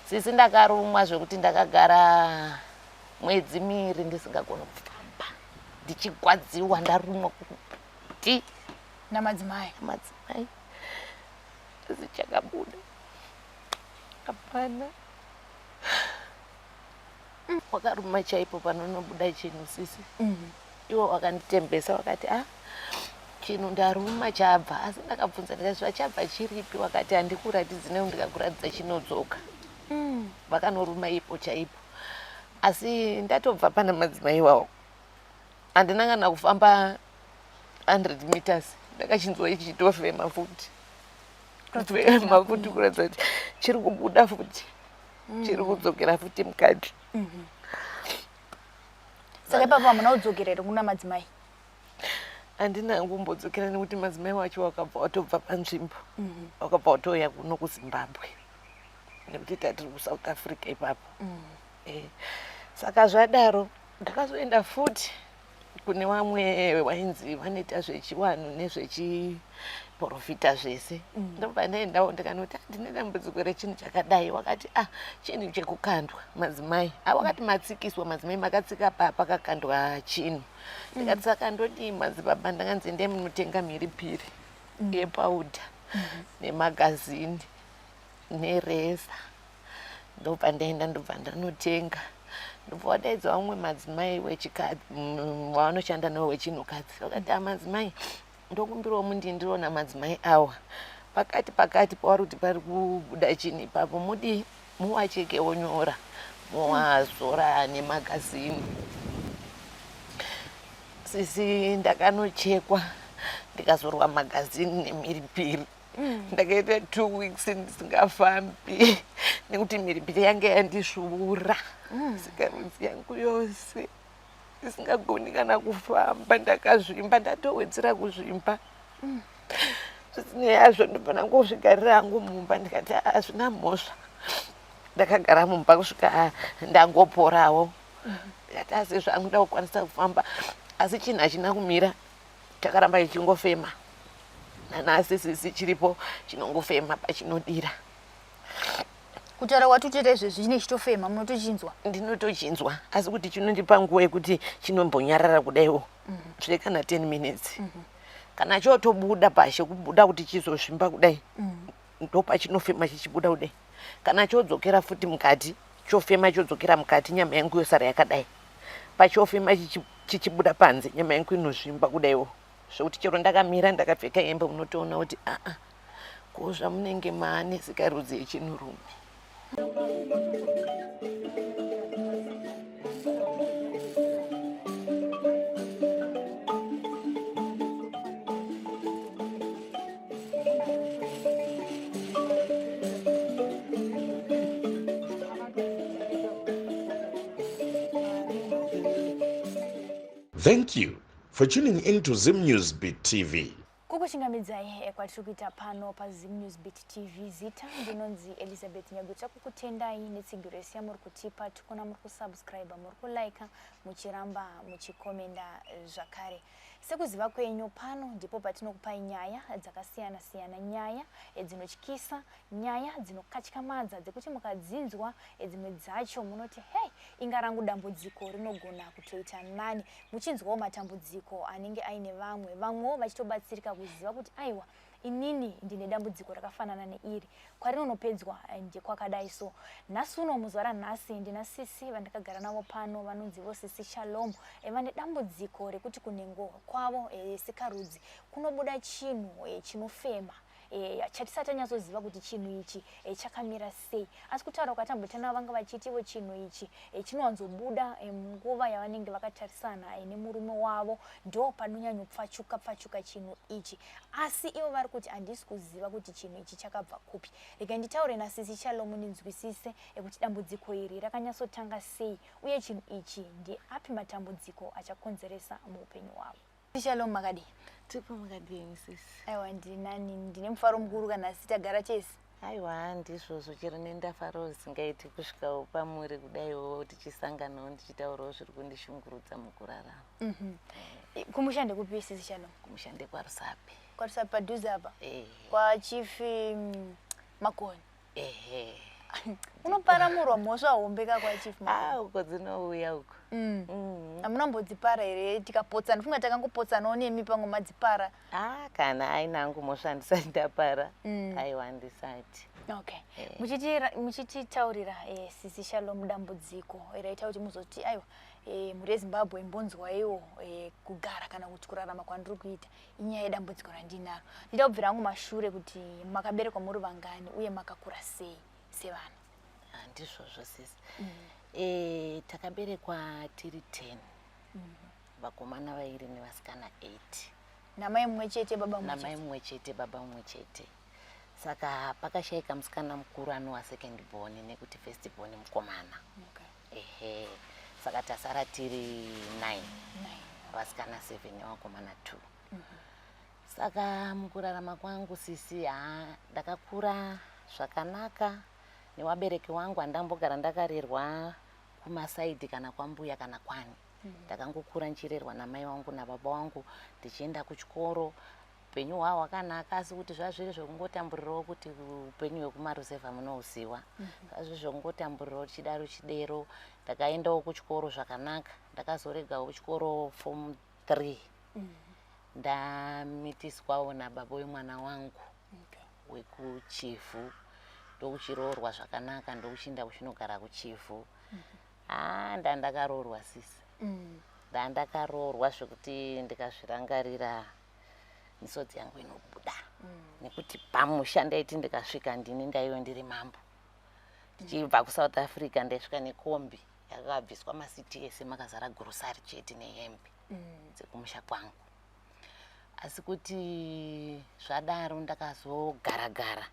Sisi ndakarumwa zvekuti ndakagara mwedzi miri ndisingagoni kufamba. Ndichigwadziwa ndarumwa kuti namadzimai. Zichakabuda. Hapana. Wakaruma chaipo panonobuda chinhu sisi. Iwo wakanditembesa wakati chinhu ndaruma chabva, asi ndakabvunza ndikati chabva chiripi, wakati handikuratidzi ndikakuratidza chinodzoka. Vakanoruma ipo chaipo. Asi ndatobva pana madzimai iwawo. Handina kana kufamba 100 meters. Ndakachinzwa ichitofema futi. Kufema futi kuratidza kuti chiri kubuda futi. Chiri kudzokera futi mukati. Saka ipapo hamuna kudzokerera kuna madzimai? Handina kumbodzokera nekuti madzimai wacho wakabva watobva panzvimbo. Wakabva watoya kuno kuZimbabwe. Nekuti tatiri kuSouth Africa ipapo. Saka zvadaro ndakazoenda futi kune vamwe wainzi vanoita zvechiwanhu nezvechiprofita zvese. Ndobva ndaendawo ndikanoti ndine dambudziko rechinhu chakadai. Wakati chinhu chekukandwa madzimai. Wakati matsikiswa madzimai makatsika pakakandwa chinhu. Ndikati saka ndodii madzibaba, ndakanzi endai munotenga mhiripiri yepauda nemagazini nereza. Ndobva ndaenda ndobva ndanotenga. Ndobva wadaidza vamwe madzimai wechikadzi wavanoshanda nawo wechinhukadzi. Wakati madzimai ndokumbirawo mundindiro namadzimai awa. Pakati pavari kuti pari kubuda chinhu ipapo mudii muwachekewo nyora muwazora nemagazini. Sisi ndakanochekwa ndikazorwa magazini nemhiripiri. Ndakaita 2 weeks ndisingafambi nekuti mhiripiri yange yandisvuura. Sikarudzi yangu yose isingagoni kana kufamba. Ndakazvimba, ndatowedzera kuzvimba. Zvisinei hazvo ndobva ndangozvigarira hangu mumba ndikati hazvina mhosva. Ndakagara mumba kusvika ndangoporawo. Ndikati asi zvangu nda kukwanisa kufamba. Asi chinhu hachina kumira. Chakaramba chichingofema. Nanasi sisi chiripo chinongofema pachinodira. Kutaura kwati uchiita izvezvi chine chitofema munotochinzwa? Ndinotochinzwa, asi kuti chinondipa nguva yekuti chinombonyarara kudaiwo. Zviri kana 10 minutes. Kana chotobuda pashe kubuda kuti chizozvimba kudai. Ndopachinofema chichibuda kudai. Kana chodzokera futi mukati, chofema chodzokera mukati, nyama yangu yosara yakadai. Pachofema chichibuda panze, nyama yangu inozvimba kudaiwo. Zvekuti chero ndakamira ndakapfeka hembe unotoona kuti kozva munenge maane sikarudzi yechinhurume. Thank you for tuning into Zim News Beat TV. Kukuchingamidzai kwatiri kuita pano paZim News Beat TV. Zita ndinonzi Elizabeth Nyaguta, kukutendai netsigiro yamuri kutipa, tikona muri kusubscribe, muri kulike, muchiramba muchikomenda zvakare. Sekuziva kwenyu pano ndipo patinokupai nyaya dzakasiyana siyana, nyaya dzinotyisa, nyaya dzinokatyamadza dzekuti mukadzinzwa dzimwe dzacho munoti inga rangu dambudziko rinogona kutoita nani. Muchinzwawo matambudziko anenge aine vamwewo vachitobatsirika kuziva kuti aiwa inini ndine dambudziko rakafanana neiri, kwarinonopedzwa ndekwakadai. So nhasi uno muzuva ranhasi ndina sisi vandakagara navo pano vanonzi Sisi Shalom. Vane dambudziko rekuti kunengo kwavo sikarudzi kunobuda chinhu chinofema chatisati tanyatsoziva kuti chinhu ichi chakamira sei. Asi kutaura kwatambotana vanga vachitiwo chinhu ichi chinowanzobuda nguva yavanenge vakatarisana nemurume wavo, ndo panonyanyopfachuka chinhu ichi. Asi ivo vari kuti handisi kuziva kuti chinhu ichi chakabva kupi. Rega nditaure naSisi Shalom ndinzwisise kuti dambudziko iri rakanyatsotanga sei uye chinhu ichi ndeapi matambudziko achakonzeresa muupenyu hwavo. Sisi Shalom, makadi? Tipo makadini sisi? Aiwa, ndine mufaro mukuru kana sitagara chese. Aiwa, handizvozvo, chero nendafaro zisingaiti kusvikawo pamuri kudaiwo tichisanganawo ndichitaurawo zviri kundishungurudza mukurarama. Kumushande kupi Sisi Shalom? Kumushande kwaRusape. KwaRusape padhuze apa? Kwa Chief Makoni. ehe unoparamurwa mhosva hombeka kwa chief uko dzinouya uko amunambodzipara here tikapotsana funga takangopotsanawo nemi pamwe madzipara kana ainangu mhosva ndisati ndapara aiwa ndisati okay muchititaurira sisi Shalom dambudziko raita kuti muzoti aiwa muri eZimbabwe mbonzwaiwo kugara kana kuti kurarama kwandiri kuita inyaya yedambudziko randinaro ndida kubvira angu mashure kuti makaberekwa muri vangani uye makakura sei sevana handizvozvo sisi takaberekwa tiri 10 vakomana vairi nevasikana 8 namai mumwe chete baba mumwe namai mumwe chete baba mumwe chete saka pakashayika musikana mukuru anova second born nekuti first born mukomana ehe saka tasara tiri 9 vasikana 7 nevakomana 2 saka mukurarama kwangu sisi ndakakura zvakanaka nevabereki wangu handambogara ndakarerwa kumasaidhi kana kwambuya kana kwani ndakangokura nchirerwa namai wangu nababa wangu ndichienda kuchikoro upenyu hwahwo hwakanaka asi kuti zvazviri zvokungotamburirawo kuti upenyu hwekumaruzevha munohuziva zvazviri zvokungotamburirawo chidaro chidero ndakaendawo kuchikoro zvakanaka ndakazoregawo chikoro form 3 ndamitiswawo nababa wemwana wangu wekuchifu ndokuchiroorwa zvakanaka ndokuchinda kuchinogara kuchifu ndandakaroorwa sisi ndandakaroorwa zvokuti ndikazvirangarira misodzi yangu inobuda nekuti pamusha ndaiti ndikasvika ndini ndaive ndiri mambo ndichibva kuSouth Africa ndaisvika nekombi yakabviswa masiti ese makazara grosari chete nehembe dzekumusha kwangu asi kuti zvadaro ndakazogaragara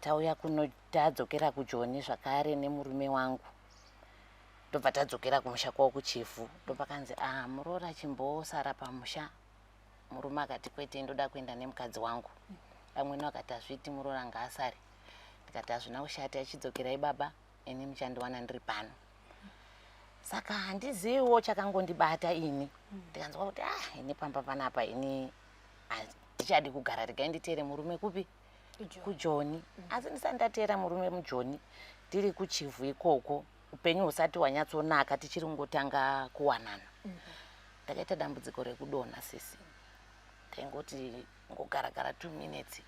tauya kuno tadzokera kuJoni zvakare nemurume wangu ndobva tadzokera kumusha kwawo kuchifu ndopakanzi muroora chimbosara pamusha murume akati kwete ndoda kuenda nemukadzi wangu amweni akati hazviti muroora ngaasare ndikati hazvina kushata achidzokerai baba ini muchandiwana ndiri pano saka handiziviwo chakangondibata ini ndikanzwa kuti ini pamba panapa ini handichadi kugara regai nditere murume kupi kuJoni asi ndisati ndateera murume muJoni tiri kuchifu ikoko upenyu husati hwanyatsonaka tichiri kungotanga kuwanana ndakaita dambudziko rekudonha sisi taingoti ngogaragara 2 minutes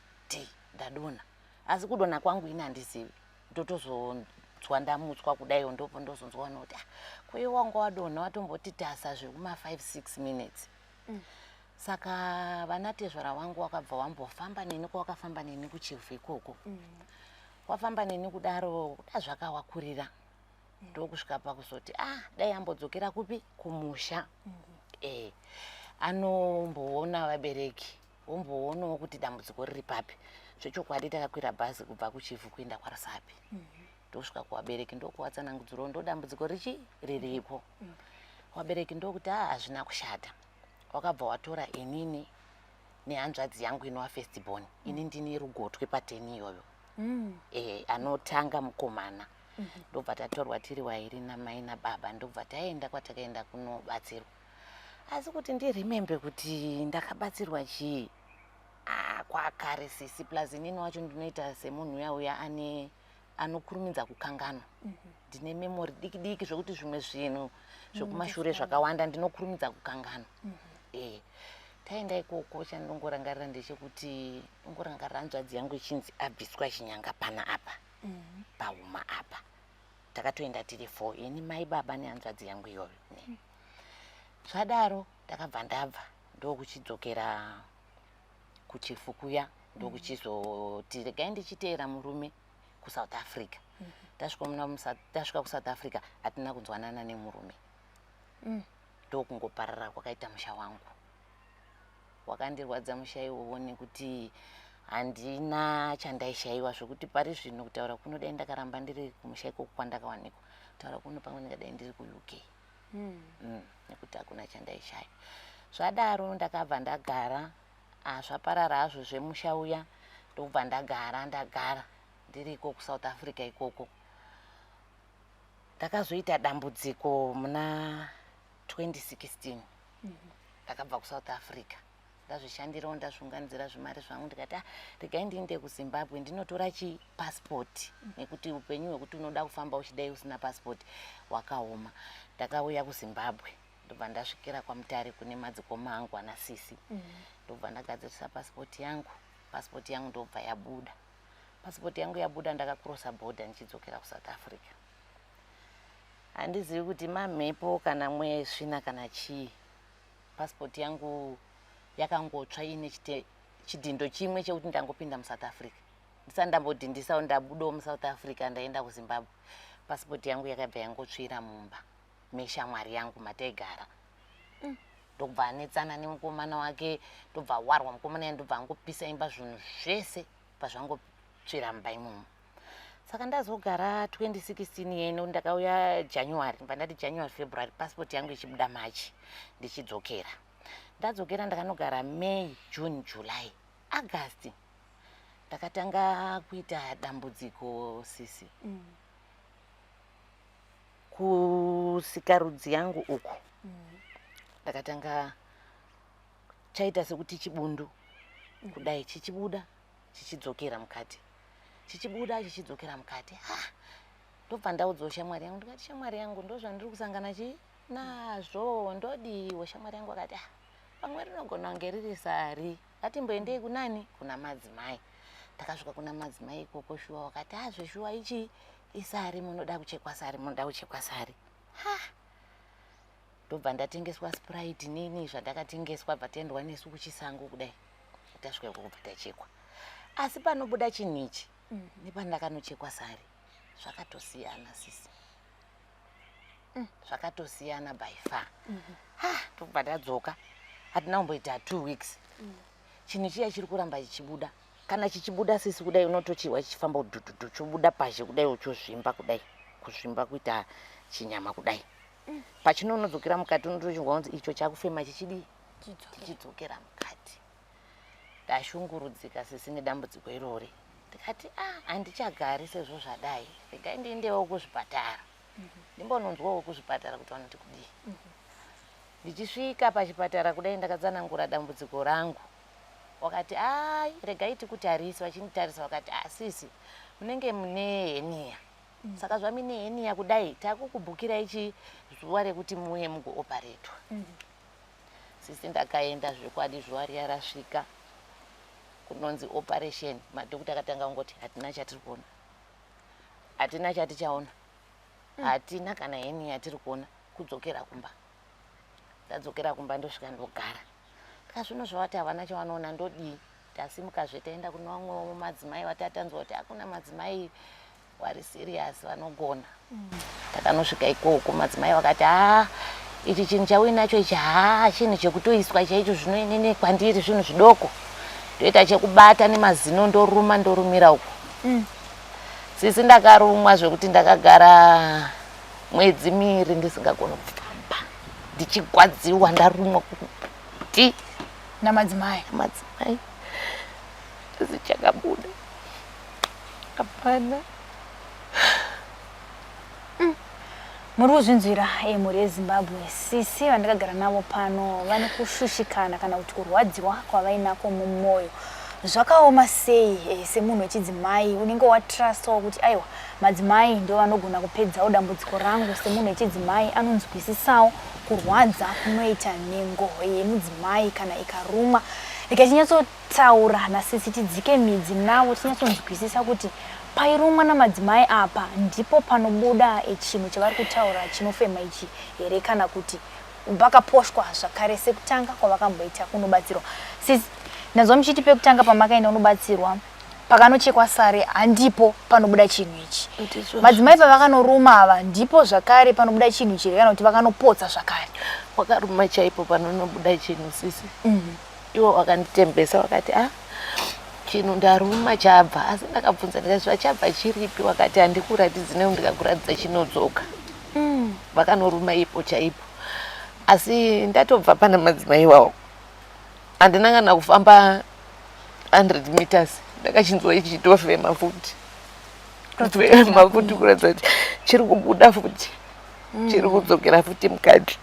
ndadonha asi kudonha kwangu ini handizivi ndotozonzwa ndamutswa kudaiwo ndopo ndozonzwa noti kuye wanga wadonha watomboti tasa zvekuma 5-6 minutes saka vanatezvara wangu wakabva wambofamba neni kwawakafamba neni kuchifu ikoko wafamba neni kudaro kuda zvakawakurira ndokusvika pakuzoti dai ambodzokera kupi kumusha anomboona vabereki womboonawo kuti dambudziko riri papi zvechokwadi takakwira bhazi kubva kuchifu kuenda kwaRusapi ndosvika kuvabereki ndokuvatsanangudzirawo ndo dambudziko riripo vabereki ndokuti hazvina kushata wakabva watora inini nehanzvadzi yangu inova first born ini ndini rugotwe pateni iyoyo anotanga mukomana ndobva tatorwa tiri wairi namai nababa ndobva taenda kwatakaenda kunobatsirwa asi kuti ndiremembe kuti ndakabatsirwa chii kwakare sisi plus inini wacho ndinoita semunhu uyauya anokurumidza kukanganwa ndine memori diki diki zvokuti zvimwe zvinhu zvekumashure zvakawanda ndinokurumidza kukanganwa taenda ikoko chandongorangarira ndechekuti ongorangarira hanzvadzi yangu ichinzi abviswa chinyanga pana apa pahuma apa takatoenda tiri 4 ini mai baba nehanzvadzi yangu iyoyo zvadaro takabva ndabva ndokuchidzokera kuchifu kuya ndokuchizoti regai ndichiteera murume kuSouth Africa tasvika kuSouth Africa hatina kunzwanana nemurume ndokungoparara kwakaita musha wangu wakandirwadza musha iwowo nekuti handina chandaishayiwa zvokuti pari zvino kutaura kuno dai ndakaramba ndiri kumusha ikoko kwandakawanikwa kutaura kuno pamwe ndingadai ndiri kuUK nekuti hakuna chandaishaya zvadaro ndakabva ndagara zvaparara hazvo zvemusha uya ndobva ndagara ndiriko kuSouth Africa ikoko ndakazoita dambudziko muna 2016 ndakabva kuSouth Africa ndazvishandirawo ndazviunganidzira zvimari zvangu ndikati regai ndiende kuZimbabwe ndinotora passport nekuti upenyu hwekuti unoda kufamba uchidai usina passport wakaoma. Ndakauya kuZimbabwe ndobva ndasvikira kwaMutare kune madzikoma angu ana Sisi ndobva ndagadzirisa passport yangu ndobva yabuda. Passport yangu yabuda ndakakrosa border ndichidzokera kuSouth Africa. Handizivi kuti mamhepo kana mwesvina kana chii. Passport yangu yakangotsva ine chidhindo chimwe chekuti ndangopinda muSouth Africa. Ndisati ndambodhindisawo ndabudawo muSouth Africa ndaenda kuZimbabwe. Passport yangu yakabva yangotsvira mumba meshamwari yangu mataigara. Ndobva anetsana nemukomana wake ndobva warwa mukomana ndobva angopisa imba zvinhu zvese pazvangotsvira mumba imomo. Saka ndazogara 2016 yeno ndakauya January, ndati January February passport yangu ichibuda March ndichidzokera. Ndadzokera ndakanogara May, June, July, August. Ndakatanga kuita dambudziko Sisi. Kusikarudzi yangu uku. Ndakatanga chaita sekuti chibundu. Kudai chichibuda chichidzokera mukati. Chichibuda chichidzokera mukati. Ndobva ndaudzawo shamwari yangu ndikati shamwari yangu ndozvandiri kusangana nazvo ndodiwo. Shamwari yangu akati pamwe rinogona kunge riri sari ngatimboendei kunani kuna madzimai. Ndakasvika kuna madzimai ikoko shuwa wakati zveshuwa ichi isari munoda kuchekwa sari ndobva ndatengeswa Sprite nini zvandakatengeswa bvatendwa nesu kuchisango kudai tasvika ikoko bvatachekwa. Asi panobuda chinhu ichi nepandakanochekwa sari zvakatosiyana Sisi. Zvakatosiyana by far. Ndobva ndadzoka hatina kumboita 2 weeks. Chinhu chiya chiri kuramba chichibuda. Kana chichibuda Sisi kudai unotochihwa chichifamba udhudhudhu chobuda pazhe kudai uchozvimba kudai. Kuzvimba kuita chinyama kudai. Pachinonodzokera mukati unotochihwa kunzi icho chakufema chichidzokera mukati. Ndashungurudzika Sisi nedambudziko irori. Ndikati handichagari sezvo zvadai. Regai ndiendewo kuzvipatara. Ndimbononzwawo kuzvipatara kuti vanoti kudii. Ndichisvika pachipatara kudai ndakatsanangura dambudziko rangu. Wakati regai tikutarisa vachinitarisa wakati Sisi munenge mune henia. Saka zvamine henia kudai takukubhukira ichi zuva rekuti muuye mugooparetwa. Sisi ndakaenda zvokwadi zuva riya rasvika kunonzi operation. Madhokuta akatanga kungoti hatina chatiri kuona. Hatina chatichaona. Hatina kana henia yatiri kuona. Kudzokera kumba. Ndadzokera kumba ndosvika ndogara. Zvino zvavati havana chavanoona ndodii. Tasimuka zvetaenda kuna vamwe madzimai watatanzwa kuti hakuna madzimai wari serious vanogona. Takanosvika ikoko madzimai wakati ichi chinhu chauinacho ichi chinhu chekutoiswa chaicho zvinoinene kwandiri zvinhu zvidoko. Ndoita chekubata nemazino ndorumira uko. Sisi ndakarumwa zvekuti ndakagara mwedzi miri ndisingagoni kufamba. Ndichigwadziwa ndarumwa kuti namadzimai. Zichakabuda. Hapana. Muri kuzvinzwira muri yeZimbabwe. Sisi vandakagara navo pano vane kushushikana kana kuti kurwadziwa kwavainako mumwoyo. Zvakaoma sei semunhu wechidzimai unenge watrustawo kuti aiwa madzimai ndio vanogona kupedzawo dambudziko rangu. Semunhu wechidzimai anonzwisisawo kurwadza kunoita nhengo yemudzimai kana ikarumwa. Ikachinyatsotaura naSisi tidzike midzi navo tinyatsonzwisisa kuti pairumwa namadzimai apa ndipo panobuda chinhu chavari kutaura chinofema ichi here kana kuti vakaposhwa zvakare sekutanga kwavakamboita kunobatsirwa. Sisi nazwa muchiti pekutanga pamakaenda unobatsirwa pakanochekwa sare handipo panobuda chinhu ichi. Madzimai pavakanoruma ava ndipo zvakare panobuda chinhu ichi kana kuti vakanopotsa zvakare. Wakaruma chaipo panonobuda chinhu Sisi. Iwo wakanditembesa wakati chinhu ndaruma chabva asi ndakabvunza ndikati chabva chiripi wakati handikuratidzi neu ndikakuratidza chinodzoka. Vakanoruma ipo chaipo. Asi ndatobva pana madzimai wawo. Handina kana kufamba 100 meters ndakachinzwa ichi chitofema futi. Kutofema futi kuratidza kuti chiri kubuda futi. Chiri kudzokera futi mukati.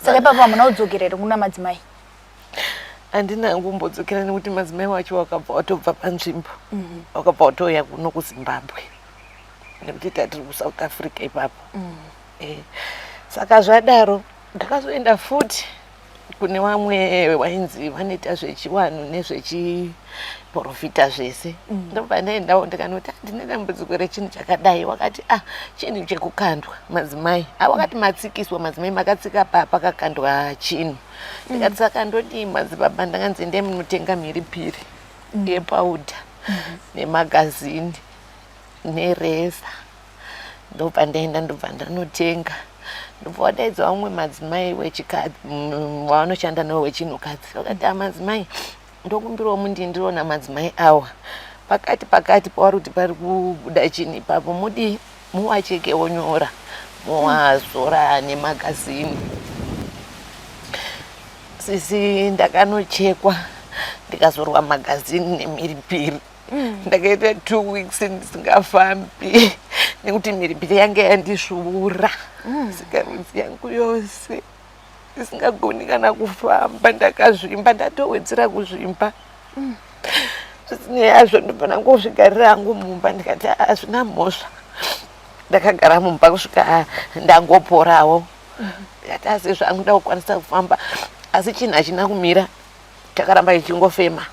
Saka papa munaudzokera kuna madzimai. Andina ngumbodzokera nekuti madzimai wacho wakabva watobva panzvimbo. Wakabva watoya kuno kuZimbabwe. Nekuti tatiri kuSouth Africa ipapo. Saka zvadaro ndakazoenda futi kune vamwe wainzi vanoita zvechiwanhu nezvechiprofita zvese. Ndobva ndaendawo ndikanoti ndine dambudziko rechinhu chakadai. Wakati chinhu chekukandwa madzimai. Wakati matsikiswa madzimai makatsika pakakandwa chinhu. Ndikati saka ndoti madzibaba ndakanzi ndeye munotenga mhiripiri yepauda nemagazini nereza. Ndobva ndaenda ndobva ndanotenga. Ndobva wadaidza vamwe madzimai wechikadzi wanoshanda nawo wechinhukadzi. Wakati madzimai ndokumbirawo mundindiona madzimai awa. Pakati pawari kuti pari kubuda chinhu ipapo mudi muwacheke wonyora muwazora nemagazini. Sisi ndakanochekwa ndikazorwa magazini nemhiripiri. Ndakaita 2 weeks ndisingafambi nekuti mhiripiri yange yandisvuura. Sikarudzi yangu yose isingagoni kana kufamba. Ndakazvimba ndatowedzera kuzvimba. Zvisinei hazvo ndobva ndangozvigarira hangu mumba ndikati hazvina mhosva. Ndakagara mumba kusvika ndangoporawo. Ndikati asi zvangu ndakukwanisa kufamba asi chinhu hachina kumira chakaramba chichingofema.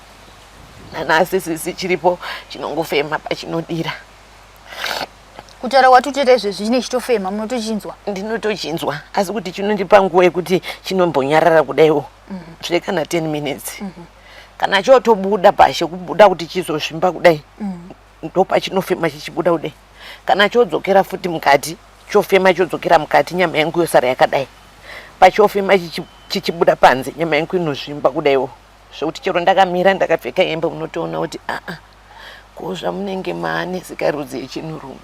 Nanasi sisi chiripo chinongofema pachinodira. Kutaura watutoita izvezvi chine chitofema munotochinzwa? Ndinotochinzwa asi kuti chinondipa nguva yekuti chinombonyarara kudaiwo. Zviri kana 10 minutes. Kana chotobuda pashe kubuda kuti chizozvimba kudai. Ndopachinofema chichibuda kudai. Kana chodzokera futi mukati chofema chodzokera mukati nyama yangu yosara yakadai. Pachofema chichibuda panze nyama yangu inozvimba kudaiwo. Zvekuti chero ndakamira ndakapfeka hembe unotoona kuti kozva munenge maane sikarudzi yechinhurume.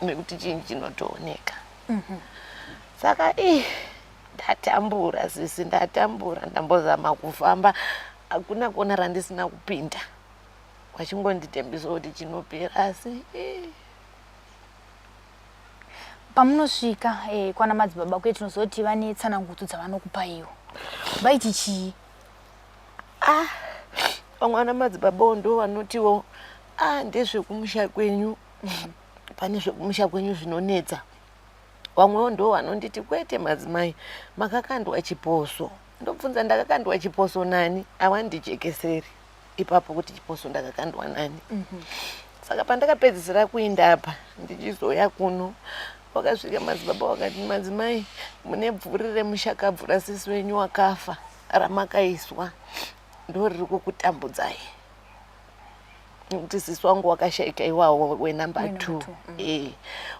Nekuti chinhu chinotooneka. Saka ndatambura sisi ndatambura ndambozama kufamba hakuna kona randisina kupinda. Wachingonditembisa kuti chinopera asi pamunosvika kwana madzibaba kwedu tinozoti vane tsanangudzo dzavanokupa iwo. Vaiti chii? Vamwe vana madzibaba ndo vanotiwo ndezvekumusha kwenyu. Pane zvekumusha kwenyu zvinonetsa. Vamwewo ndo vanonditi kwete madzimai makakandwa chiposo. Ndobvunza ndakakandwa chiposo nani? Havandichekeseri ipapo kuti chiposo ndakakandwa nani. Saka pandakapedzisira kuenda apa ndichizoya kuno wakasvika madzibaba wakati madzimai mune bvuri remushakabvu rasisi wenyu wakafa ramakaiswa ndoriri kukutambudzai. Nekuti sisi wangu wakashaika iwawo wenamba 2.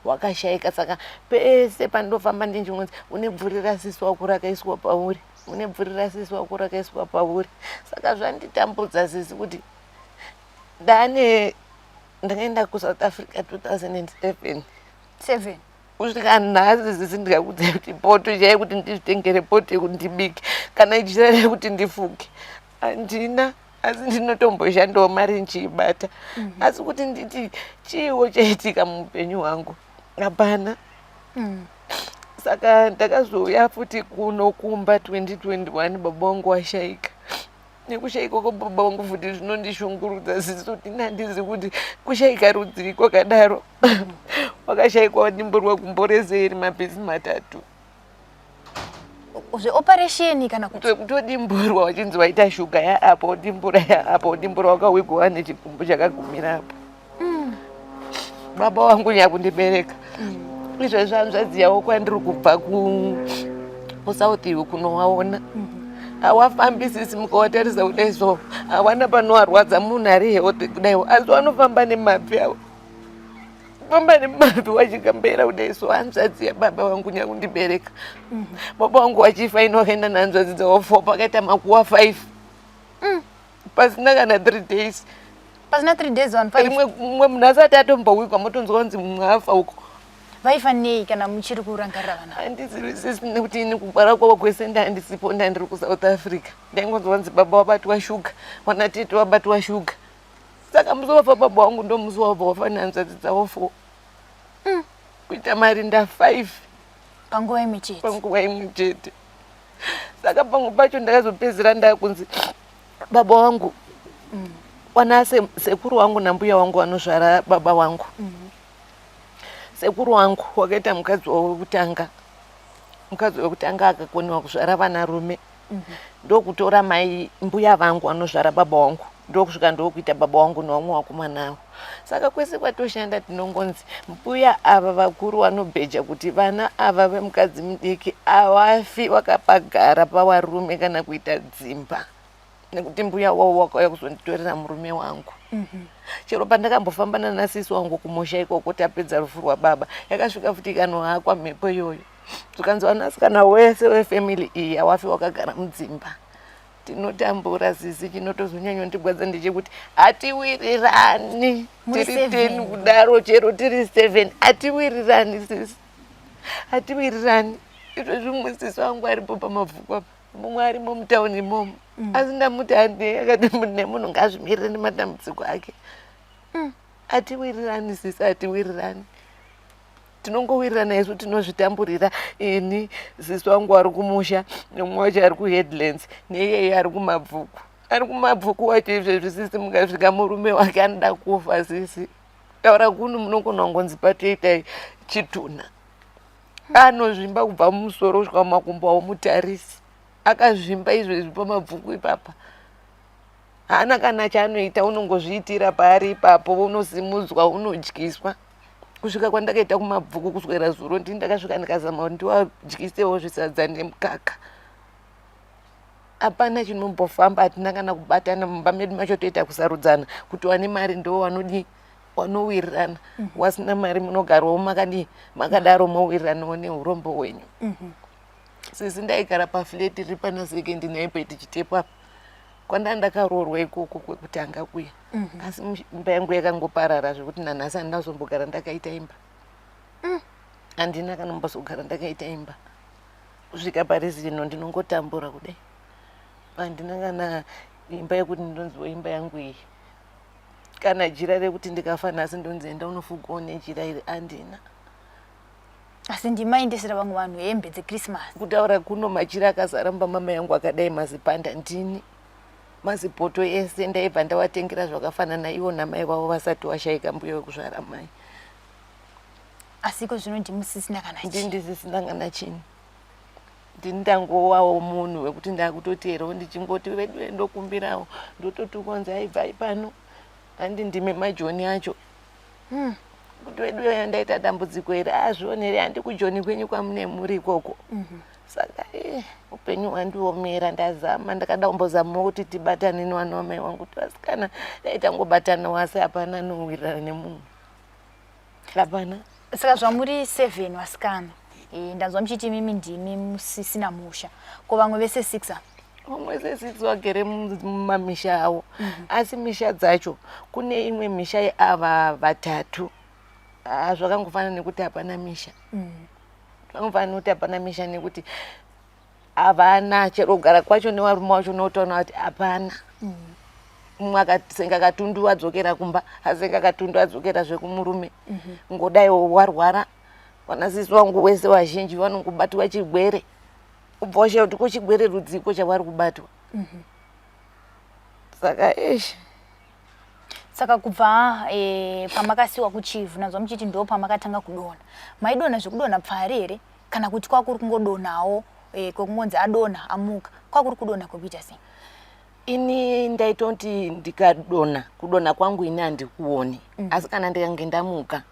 Wakashaika saka pese pandofamba ndinjingonzi une bvuri rasisi wako rakaiswa pauri. Une bvuri rasisi wako rakaiswa pauri. Saka zvanditambudza sisi kuti ndakaenda kuSouth Africa 2007. Kusvika nhasi sisi ndikakudza kuti poto chaiye kuti ndizvitengere poto yekuti ndibike kana ichirere kuti ndifuke. Handina asi ndinotomboshandawo mari nchiibata. Asi kuti nditi chiiwo chaitika muupenyu hwangu hapana. Saka ndakazouya futi kuno kumba 2021 baba wangu washaika. Nekushaika kwababa wangu futi zvinondishungurudza sisi kuti ndandizi kuti kushaika rudzi kwakadaro. Wakashaikwa wadimburwa kumborezeri mabhezi 3. Zveoperation kana kuti kutodimburwa wachinzi waita shuga yaapo wodimbura yaapo wodimbura wakawigwa nechikumbu chakagumira apo. Baba wangu nyakundibereka. Izvozvo hanzvadziyawo kwandiri kubva kuSouth iyo kunowaona. Hawafambi sisi mukawatarisa kudai so hawana panowarwadza munhu ari healthy kudaiwo asi vanofamba nemabvi avo. Famba nemabvi wachikambera kudai so hanzvadziya baba wangu nyakundibereka. Baba wangu wachifa ino wakaenda nehanzvadzi dzawo 4 pakaita makuwa 5. Pasina kana 3 days. Pasina 3 days on 5. Mumwe munhu asati atombowikwa motonzwa kunzi mumwe afa uko. Vaifa nei kana muchiri kurangarira vana? Handizivi sisi nekuti ini kubara kwavo kwese ndandisipo ndandiri kuSouth Africa. Ndaingonzwa kunzi baba wabatwa shuga, wana tete wabatwa shuga. Saka musi wafa baba wangu ndo musi wabva wafa nehanzvadzi dzawo 4. Kuita marinda 5. panguva imwe chete. Saka pamwe pacho ndakazopedzera ndakunzi baba wangu wana sekuru wangu nambuya wangu vanozvara baba wangu. Sekuru wangu wakaita mukadzi wekutanga akakoniwa kuzvara vanarume. Ndokutora mai mbuya vangu vanozvara baba wangu ndokusvika ndokuita baba wangu nevamwe vakomana avo. Saka kwese kwatoshanda tinongonzi mbuya ava vakuru vanobheja kuti vana ava vemukadzi mudiki avafi vakapagara pavarume kana kuita dzimba, nekuti mbuya wavo wakauya kuzonditorera murume wangu. Chero pandakambofamba nanasisi wangu kumusha ikoko tapedza rufu rwababa, yakasvika futi ikanohakwa mhepo iyoyo, tukanzi vanasikana wese wefamily iyi hawafi wakagara mudzimba. Tinotambura sisi, chinotozonyanya ndigwadza ndechekuti hatiwirirani tiri 10 kudaro, chero tiri 7 hatiwirirani sisi, hatiwirirani. Izvozvi mumwe sisi wangu aripo pamabvuku apa, mumwe arimo mutauni imomo, asi ndamuti handei, akati nemunhu ngazvimirire nematambudziko ake. Hatiwirirani sisi, hatiwirirani. Tinongowirirana isu tinozvitamburira. Ini sisi wangu ari kumusha, nemumwe wacho ari kuheadlands, neyeye ari kumabvuku. Ari kumabvuku wacho izvezvi sisi mukasvika murume wake anoda kufa sisi. Taura kunu munogona kungonzi patoita chituna. Anozvimba kubva mumusoro kusvika mumakumbo avo mutarisi. Akazvimba izvezvi pamabvuku ipapa. Haana kana chaanoita, unongozviitira paari ipapo, unosimudzwa, unodyiswa. Kusvika kwandakaita kumabvuku kuswera zuro ndakasvika ndikazama kuti ndiwadyisewo zvisadza nemukaka. Hapana chinombofamba, hatina kana kubatana. Mumba medu macho toita kusarudzana kuti wane mari ndo wanowirirana, wasina mari munogarawo makadaro mowiriranawo neurombo hwenyu. Sisi ndaigara pafleti iri pana Second Naipe tichitepa apa. Kwandandakaroorwa ikoko kwekutanga kuya. Asi imba yangu yakangoparara zvekuti nanhasi handazombogara ndakaita imba. Handina kana mbozogara ndakaita imba. Kusvika parizino ndinongotambura kudai. Handina kana imba yekuti ndonziwo imba yangu iyi. Kana jira rekuti ndikafa nhasi ndonzi enda unofugawo nejira iri, handina. Asi ndimaendesera vamwe vanhu hembe dzeChristmas. Kutaura kuno majira akazaramba mama yangu akadai mazipanda ndini. Mazipoto ese ndaibva ndawatengera zvakafanana ivo namai vavo vasati washaika mbuya wekuzvara mai. Asiko zvino ndimusisina kana chini. Ndisisina kana chini. Ndangowawo munhu wekuti ndakutoteerawo ndichingoti vedu ndokumbirawo ndototukonza aibva pano. Handi ndime majoni acho. Kuti vedu ndaita dambudziko iri azvionere handi kujoni kwenyu kwamune muri ikoko. Saka upenyu hwandiomera, ndazama, ndakada kumbozamawo kuti tibatane nevana vamai vangu kuti vasikana daitangobatana wase hapana nowirirana nemunhu. Hapana. Saka zvamuri 7 vasikana. Ndanzwa muchiti mimi ndimi musisina musha. Ko vamwe vese 6 apa? Vamwe vese 6 vagere mumamisha avo. Asi misha dzacho kune imwe misha yeava vatatu. Zvakangofanana nekuti hapana misha. Zvakafanana kuti hapana misha nekuti havana, chero kugara kwacho nevarume vacho unotoona kuti hapana. Mumwe akasenga katundu adzokera kumba, asenga katundu adzokera zvekumurume. Ngodai warwara, vanasisi wangu wese vazhinji vanongobatwa chigwere. Ubva washayiwa kuti kochigwere rudziko chavari kubatwa. Saka Saka kubva pamakasiwa kuchivu, nanzwa muchiti ndo pamakatanga kudona. Maidona zvekudona pfari here kana kuti kwakuri kungodonawo kwekungonzi adona amuka, kwakuri kudona kwekuita sei? Ini ndaitoti ndikadona, kudona kwangu ini handikuoni. Asi kana ndikange ndamuka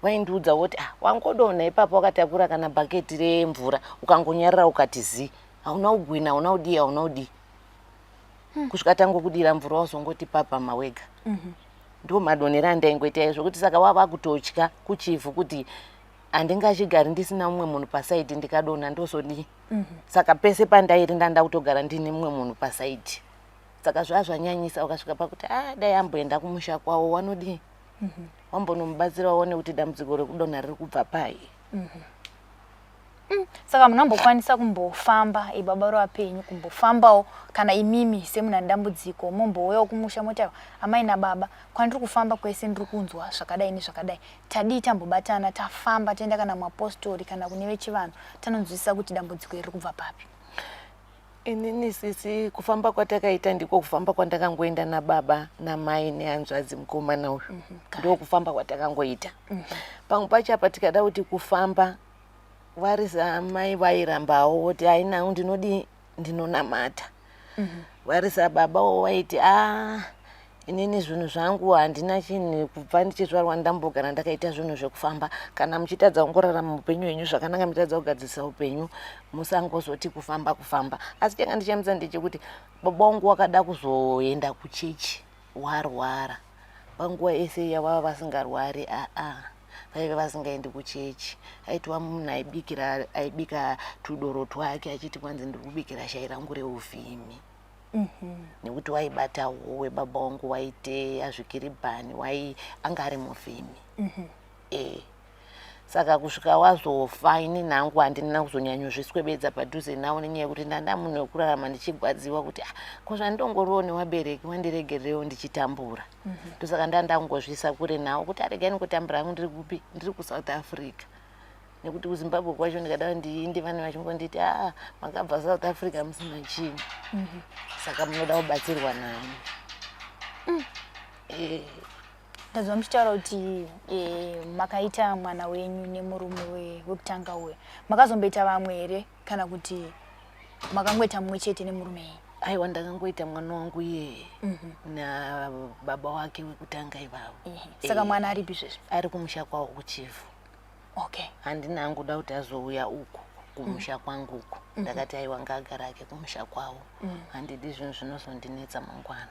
vaindiudza kuti wangodona ipapo wakatakura kana bhaketi remvura ukangonyarara ukati zi, hauna ugwina, hauna udii, hauna udii. Kusvika tangu kudira mvura wazongoti papama wega. Ndo madonera andaingoita izvo, kuti saka wava kutotya kuchivu kuti handingachigari ndisina mumwe munhu pasaidi ndikadona ndozodii. Saka pese pandairi ndanda kutogara ndine mumwe munhu pasaidi. Saka zvazvanyanyisa ukasvika pakuti dai amboenda kumusha kwawo wanodii. Wambonomubatsira waone kuti dambudziko rekudona riri kubva pai. Saka munambokwanisa kumbofamba ibaba rapenyu kumbofambawo kana imimi semuna ndambudziko mombouya kumusha mota amai na baba kwandiri kufamba kwese ndiri kunzwa zvakadai nezvakadai tadii tambobatana tafamba taenda kana muapostori kana kune vechivanhu tanonzwisisa kuti dambudziko riri kubva papi. Inini sisi kufamba kwatakaita ndiko kufamba kwandakangoenda nababa namai nehanzvadzi mukomana uyu ndo kufamba kwatakangoita. Pamwe pacho apa tikada kuti kufamba varisa mai vairambawo kuti hainawo ndinodi ndinonamata. Varisa babawo vaiti inini zvinhu zvangu handina chinhu kubva ndichizvarwa ndambogara ndakaita zvinhu zvekufamba. Kana muchitadza kungorarama upenyu hwenyu zvakanaka muchitadza kugadzirisa upenyu musangozoti kufamba. Asi changa ndichamutsa ndechekuti baba wangu wakada kuzoenda kuchechi warwara. Panguva yese yavava vasingarwari vaiva vasingaendi kuchechi. Aitwa munhu aibika tudoro twake achiti kwanzi ndiri kubikira shai rangu reuvhimi. Nekuti waibata howe baba wangu waite azvikiribhani anga ari muvhimi. Saka kusvika wazofa ini nangu handina kuzonyanyozviswebedza padhuze nawo nenyaya yekuti ndanda munhu wekurarama ndichigwadziwa kuti kozvandongoriwo newabereki wandiregererewo ndichitambura. Ndosaka ndandangozvisa kure nawo kuti aregai nikutambura hangu ndiri kupi ndiri kuSouth Africa. Nekuti kuZimbabwe kwacho ndikada ndiinde vanhu vachingonditi makabva South Africa musina chinhu. Saka munoda kubatsirwa nani. Ndazwa muchitaura kuti makaita mwana wenyu nemurume wekutanga uyu makazomboita vamwe here kana kuti makangoita mumwe chete nemurume? Aiwa ndakangoita mwana wangu iye na baba wake wekutanga ivavo. Saka mwana aripi izvezvi? Ari kumusha kwawo kuChifu. Okay. Handina anguda kuti azouya uku kumusha kwangu uku. Ndakati aiwa ngagara ake kumusha kwawo. Handidi zvinhu zvinozondinetsa mangwana.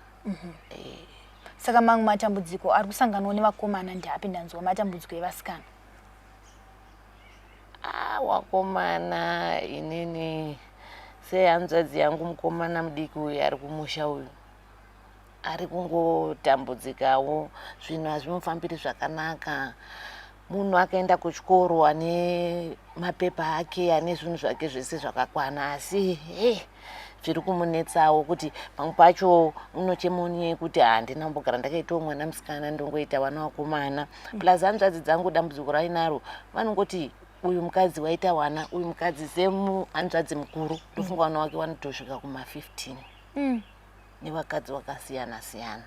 Saka mamwe matambudziko ari kusanganawo nevakomana ndapi ndanzwa matambudziko evasikana? Wakomana inini sehanzvadzi yangu mukomana mudiki uyu ari kumusha uyu ari kungotambudzikawo zvinhu hazvimufambiri zvakanaka. Munhu akaenda kuchikoro ane mapepa ake ane zvinhu zvake zvese zvakakwana asi zviri kumunetsawo kuti pamwe pacho unochemoni kuti handina kumbogara ndakaitawo mwana musikana ndongoita vana vakomana. Plus hanzvadzi dzangu dambudziko rainaro vanongoti uyu mukadzi waita wana uyu mukadzi semuhanzvadzi mukuru ndofunga vana wake vanotosvika kuma15 nevakadzi vakasiyana siyana.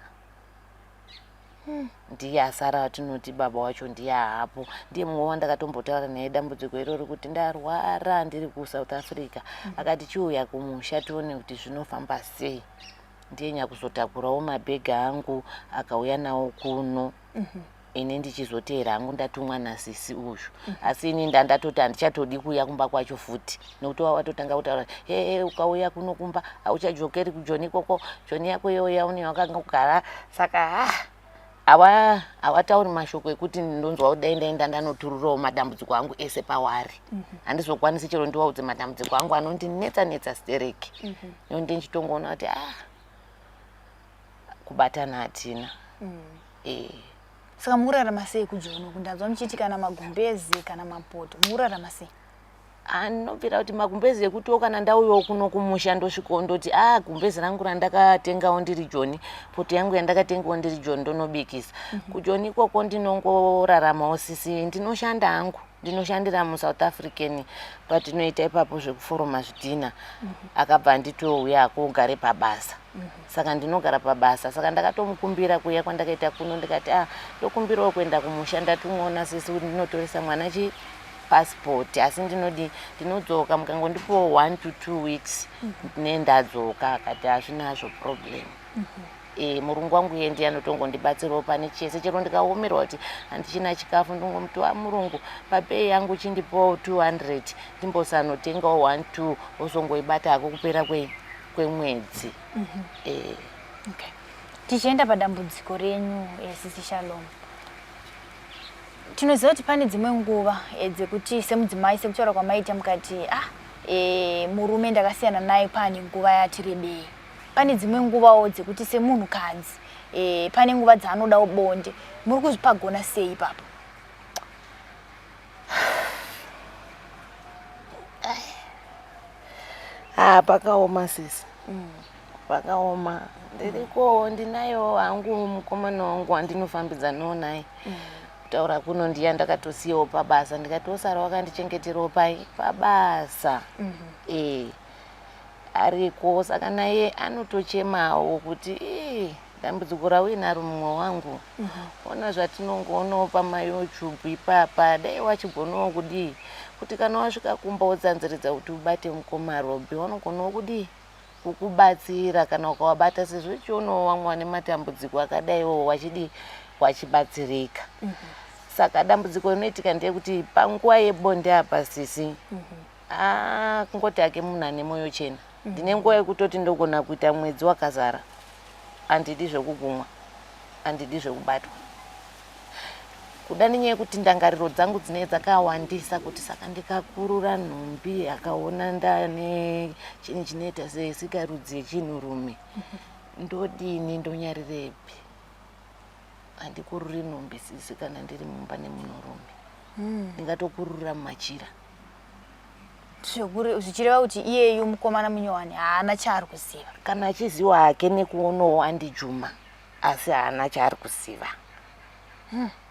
Ndiye asara atinoti baba wacho ndiye hapo. Ndiye mumwe wandakatombotaura naye dambudziko iroro kuti ndarwara ndiri kuSouth Africa. Akati chiuya kumusha tione kuti zvinofamba sei. Ndiye nyakuzotakurawo mabhegi angu akauya nawo kuno. Ini ndichizotera hangu ndatumwa nasisi uyu. Asi ini ndatoti handichatodi kuuya kumba kwacho futi. Nekuti watotanga kutaura ukauya kuno kumba hauchajokeri kuJoni koko. Joni yako yoya une wakanga kugara. Saka hawatauri mashoko ekuti ndonzwa kudai ndaenda ndanotururawo madambudziko angu ese pawari. Handizokwanisi chero ndiwaudze madambudziko angu anondinetsa stereki. Nekuti ndichitongoona kuti kubatana hatina. Saka murarama sei kuJoni? Ndanzwa muchiti kana magumbezi kana mapoto murarama sei? Anobvira kuti magumbezi ekuti kana ndauyawo kuno kumusha ndosvikawo ndoti gumbezi rangu randakatengawo ndiri Joni, poto yangu yandakatengawo ndiri Joni ndonobikisa. kuJoni ikoko ndinongoraramawo sisi ndinoshanda hangu. Ndinoshandira muSouth African patinoita ipapo zvekuforoma zvidhina. Akabva anditouya kogare pabasa. Saka ndinogara pabasa. Saka ndakatomukumbira kuya kwandakaita kuno ndikati ndokumbirawo kuenda kumusha ndatumwaona sisi kuti ndinotoresa mwana passport asi ndinodzoka mukangondipowo 1 to 2 weeks nendadzoka. Akati hazvinazvo problem. Murungu wangu iye ndiye anotongondibatsirawo pane chese chero ndikaomerwa kuti handichina chikafu ndongomuti murungu papei yangu chindipowo 200 ndimbosanotengawo 1 2 osongoibata hako kupera kwemwedzi. Okay. Tichienda padambudziko renyu sisi Shalom. Tinoziva kuti pane dzimwe nguva dzekuti semudzimai sekutaura kwamaita mukati murume ndakasiyana naye pane nguva yati rebei. Pane dzimwe nguvawo dzekuti semunhukadzi pane nguva dzaanodawo bonde. Muri kuzvipagona sei ipapo? Pakaoma sisi. Pakaoma. Ndiriko ndinayo hangu mukomana wangu wandinofambidzanawo naye. Kutaura kuno ndiye ndakatosiyawo pabasa ndikatosara wakandichengeterawo pabasa. Ariko saka naye anotochemawo kuti dambudziko rawinaro mumwe wangu. Ona zvatinongoonawo pamaYouTube ipapa dai wachigonawo kudii kuti kana wasvika kumba wotsanziridza kuti ubate mukoma Robi wanogonawo kudii kukubatsira kana ukawabata sezvo uchionawo wamwe wane matambudziko akadaiwo wachibatsirika. Saka dambudziko rinoitika ndeyekuti panguva yebonde apa sisi kungoti hake munhu ane mwoyo chena. Ndine nguva yekutoti ndogona kuita mwedzi wakazara. Handidi zvekugumwa, handidi zvekubatwa. Kuda nenyaya yekuti ndangariro dzangu dzinenge dzakawandisa kuti saka ndikakurura nhumbi akaona ndane chinhu chinoita sesikarudzi yechinhurume. Ndodini ndonyarirepi? Handikururi nhumbi sisi kana ndiri mumba nemunhurume. Ndingatokurura mumachira. Zvichireva kuti iyeyu mukomana munyowani haana chaari kuziva. Kana achiziva hake nekuonawo andijuma asi haana chaari kuziva.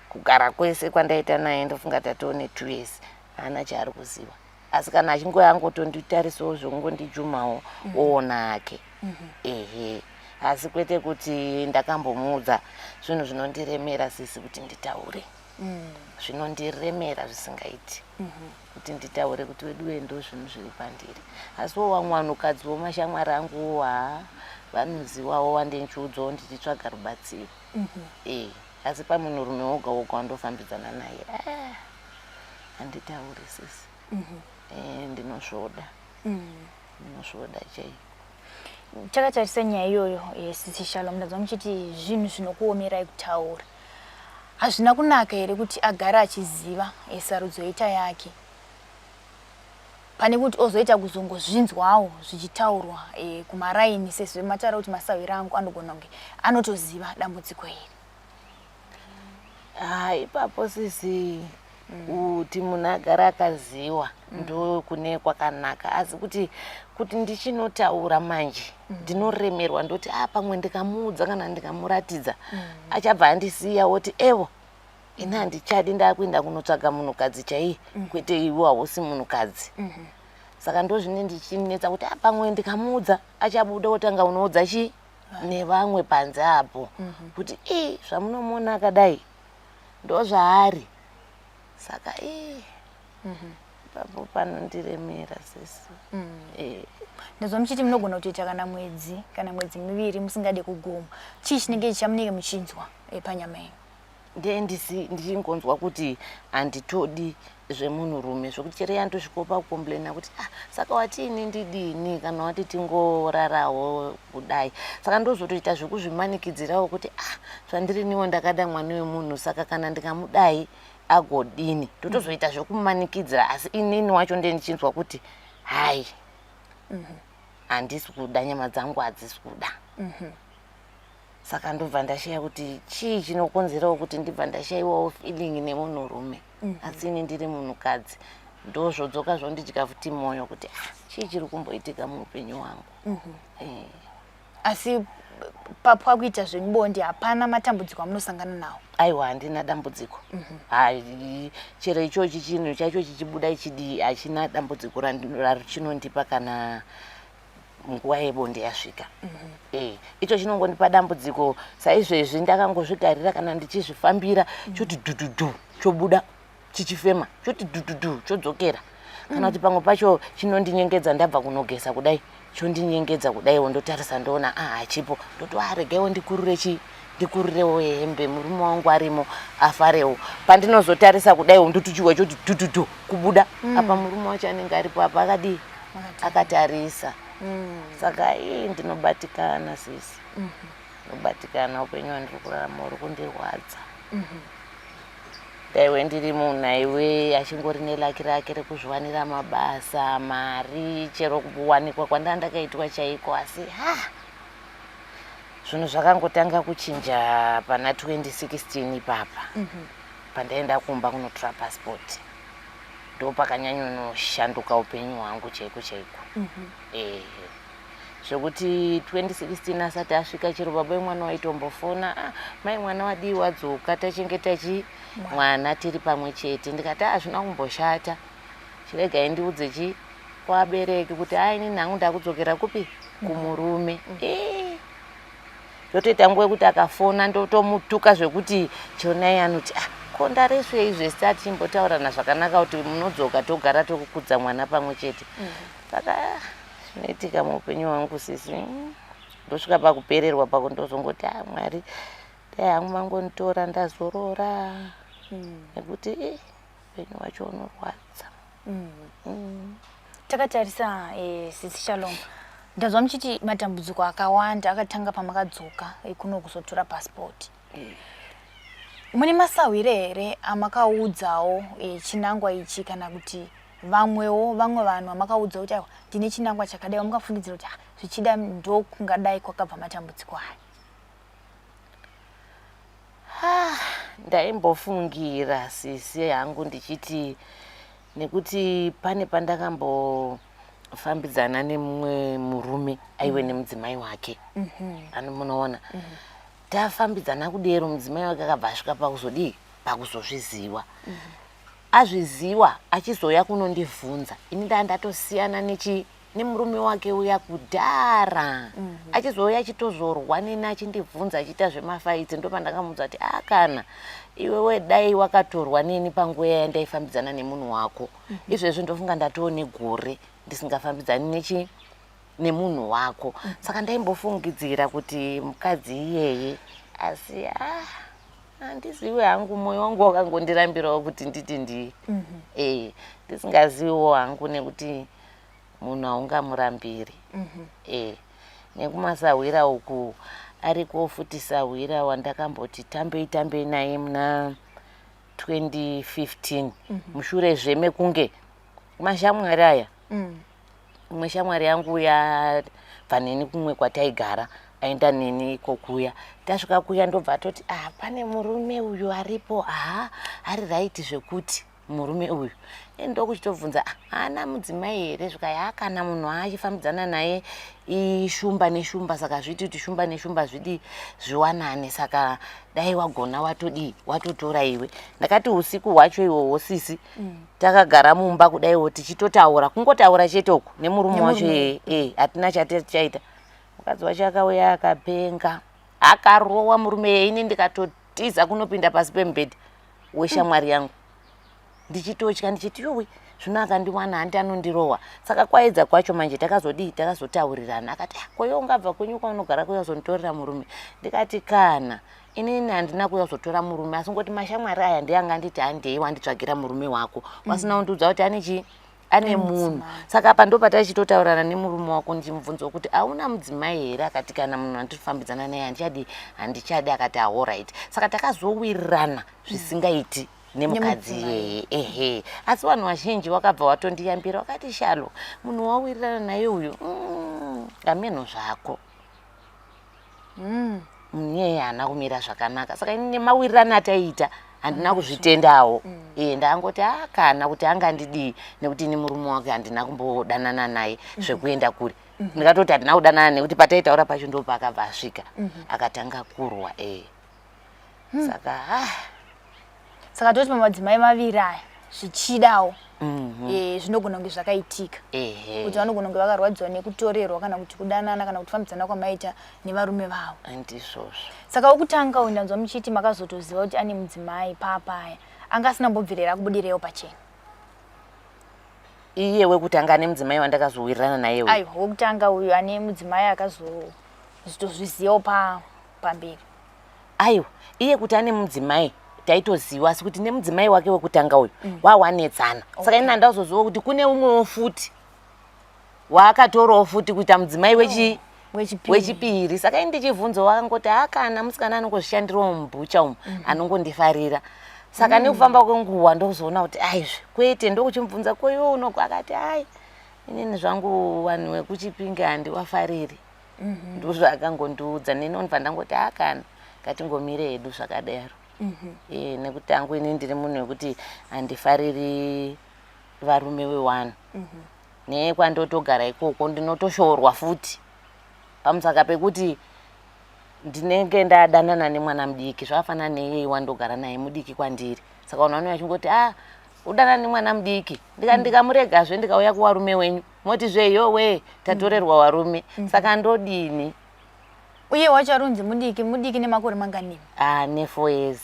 Kugara kwese kwandaita naye ndofunga tatone 2 years haana chaari kuziva. Asi kana achingoya angotonditarisawo zvekungondijumawo oona hake. Asi kwete kuti ndakambomuudza zvinhu zvinondiremera sisi kuti nditaure. Zvinondiremera zvisingaiti kuti nditaure kuti wedu ndo zvinhu zviri pandiri. Asi vamwe vanhukadzi vomashamwari angu vanozivawo wandenchiudzawo ndichitsvaga rubatsiro. Asi pamunhurume woga woga wandofambidzana naye handitauri sisi. Ndinosvoda. Ndinosvoda chai. Chakatarisa nyaya iyoyo sisi Shalom ndazwa muchiti zvinhu zvinokuomerai kutaura. Hazvina kunaka here kuti agara achiziva sarudzo yoita yake pane kuti ozoita kuzongozvinzwawo zvichitaurwa kumaraini sezvo mataura kuti masawira angu anogona kunge anotoziva dambudziko iri? Ipapo sisi kuti munhu agara akaziva ndo kune kwakanaka. Asi kuti ndichinotaura manje ndinoremerwa ndoti pamwe ndikamuudza kana ndikamuratidza achabva andisiya woti evo ina handichadi ndakuenda kunotsvaga munhukadzi chai kwete iwe hausi munhukadzi. Saka ndo zvine ndichinetsa kuti pamwe ndikamuudza achabuda wotanga unoudza chi nevamwe panze apo kuti zvamunomuona akadai ndo zvaari. Saka papo panondiremera sisi. Ndazva muchiti munogona kutoita kana mwedzi miviri musingade kuguma. Chii chinenge chamunenge muchinzwa panyama yenyu? Ndiye ndichingonzwa kuti handitodi zvemunhurume zvokuti chero yandosvikawo pakukomblena kuti saka watini ndidini kana wati tingorarawo kudai. Saka ndozotoita zvekuzvimanikidzirawo kuti zvandiriniwo ndakada mwana wemunhu saka kana ndikamudai agodini. Totozoita zvekumanikidzira asi inini wacho ndiye ndichinzwa kuti hai handisi kuda, nyama dzangu hadzisi kuda. Saka ndobva ndashaya kuti chii chinokonzerawo kuti ndibva ndashayiwawo feeling nemunhurume asi ini ndiri munhukadzi. Ndozvodzoka zvondidya futi mwoyo kuti chii chiri kumboitika muupenyu hwangu. Asi pakuita zvemubonde hapana matambudziko amunosangana nawo? Aiwa, handina dambudziko. Chero ichochi chinhu chacho chichibuda ichidii hachina dambudziko rachinondipa kana nguva yebonde yasvika. Icho chinongondipa dambudziko saizvezvi ndakangozvigarira kana ndichizvifambira choti dhudhudhu chobuda chichifema choti dhudhudhu chodzokera. Kana kuti pamwe pacho chinondinyengedza ndabva kunogesa kudai chondinyengedza kudai wondotarisa ndoona hachipo ndoti regaiwo ndikururewo hembe murume wangu arimo afarewo. Pandinozotarisa kudai ndoti choti dhudhudhu kubuda apa murume wacho anenge aripo apa akadii akatarisa. Saka ndinobatikana sisi. Ndinobatikana upenyu hwandiri kurarama huri kundirwadza. Daiwe ndiri munhu aiwe achingori nelaki rake rekuzviwanira mabasa mari chero kuwanikwa kwandakaitwa chaiko. Asi zvinhu zvakangotanga kuchinja pana 2016 ipapa pandaenda kumba kunotora passport. ndo pakanyanyonoshanduka upenyu hwangu chaiko zvekuti 2016 asati asvika chero baba mwana waitombofona mai mwana wadii wadzoka tachengeta mwana tiri pamwe chete ndikati hazvina kumboshata chiregai ndiudze kuabereki kuti ini nangu ndakudzokera kupi kumurume zvotoita nguva yekuti akafona ndotomutuka zvekuti chonai anoti kondaresvei zvese atimbotaurana zvakanaka kuti munodzoka togara tokukudza mwana pamwe chete saka zvinoitika muupenyu hwangu sisi ndosvika pakupererwa pakundozongoti Mwari dai hangu mangonitora ndazorora nekuti upenyu wacho unorwadza. Takatarisa Sisi Shalom, ndazwa muchiti matambudziko akawanda akatanga pamakadzoka kuno kuzotora passport. Mune masawire here amakaudzawo chinangwa ichi kana kuti vamwe vanhu amakaudza kuti ndine chinangwa chakadai mukafungidzira kuti zvichida ndo kungadai kwakabva matambudziko aya? Ndaimbofungira sisi hangu ndichiti nekuti pane pandakambofambidzana nemumwe murume aiwe nemudzimai wake munoona tafambidzana kudero mudzimai wake akabva asvika pakuzozviziva azviziva achizoya kunondibvunza ini ndatosiyana nemurume wake uya kudhara achizoya achitozorwa neni achindibvunza achiita zvemafaidzi ndopandakamuudza kuti kana iwewe dai wakatorwa neni panguva yandaifambidzana nemunhu wako izvezvi ndofunga ndatoone gore ndisingafambidzani nemunhu wako. Saka ndaimbofungidzira kuti mukadzi iyeye, asi handizivi hangu, moyo wangu wakangondirambirawo kuti nditi ndisingaziviwo hangu nekuti munhu haungamurambiri. Nekumasahwira uku ariko futi sahwira wandakamboti tambei naye muna 2015 mushure zvemekunge mashamwari aya umwe shamwari yangu yabva neni kumwe kwataigara aenda neni kokuya tasvika kuya ndobva atoti pane murume uyu aripo ari raiti zvekuti murume uyu ndokuchitobvunza hana mudzimai here zvikaya kana munhu achifambidzana naye ishumba neshumba saka zviti kuti shumba neshumba zvidi zviwanane saka dai wagona watotora iwe. Ndakati usiku hwacho ihwohwo sisi takagara mumba kudaiwo tichitotaura kungotaura chetoku nemurume wacho hatina chaita. Mukadzi wacho akauya akapenga akarowa murume ini ndikatotiza kunopinda pasi pemubhedhi weshamwari yangu ndichitotya ndichiti yowe zvino akandiwana handi anondirowa. Saka kwaedza kwacho manje takazotaurirana akati koyo ungabva kwenyu kwaunogara kuyazonditorera murume. Ndikati kana inini handina kuyazotora murume asi ngoti mashamwari aya ndianganditi handei wanditsvagira murume wako wasina kundiudza kuti ane munhu. Saka apa ndo patachitotaurana nemurume wako ndichimubvunza kuti hauna mudzimai here akati kana munhu andifambidzana naye handichadi akati alright. Saka takazowirirana zvisingaiti nemukadzi iyeye asi vanhu vazhinji wakabva watondiyambira wakati Shalo munhu wawirirana naye uyu ngamenho zvako munhu iyeye haana kumira zvakanaka. Saka ini nemawirirano ataita handina kuzvitendawo ndangoti kana kuti angandidii nekuti ini murume wake handina kumbodanana naye zvekuenda kure. Ndikatoti handina kudanana nekuti pataitaura pacho ndo paakabva asvika akatanga kurwa. Saka toti pamadzimai maviri aya zvichidawo zvinogona kunge zvakaitika kuti vanogona kunge vakarwadziwa nekutorerwa kana kuti kudanana kana kufambidzana kwamaita nevarume vavo. Ndizvozvo. Saka wokutanga uyu ndanzwa muchiti makazotoziva kuti ane mudzimai papaya anga asina mbobvirira akubudirewo pachena. Iye wekutanga ane mudzimai wandakazowirirana naye uyu. Aiwa, wokutanga uyu ane mudzimai akazozvizivawo pamberi. Aiwa, iye kuti ane mudzimai taitoziva asi kuti nemudzimai wake wekutanga uyu wawanetsana. Saka ini handazoziva kuti kune umwewo futi waakatorawo futi kuita mudzimai wechipiri. Saka ini ndichibvunzawo akangoti kana musikana anongozvishandirawo mubhucha umu anongondifarira. Saka nekufamba kwenguva ndokuzoona kuti aizve kwete ndokuchimubvunza koyo unoku akati inini zvangu vanhu vekuchipinge handiwafariri. Ndozvaakangondiudza neni ndobva ndangoti kana ngatingomire hedu zvakadaro. Nekuti angu ini ndiri munhu wekuti handifariri varume we1 nekwandotogara ikoko ndinotoshorwa futi pamusaka pekuti ndinenge ndadanana nemwana mudiki zvafanana neye wandogara naye mudiki kwandiri saka unaona achingoti udana nemwana mudiki ndikamuregazve ndikauya kuvarume wenyu moti zveyowe tatorerwa varume saka ndodini. Uye wacho arunzi mudiki nemakore mangani? 4 years.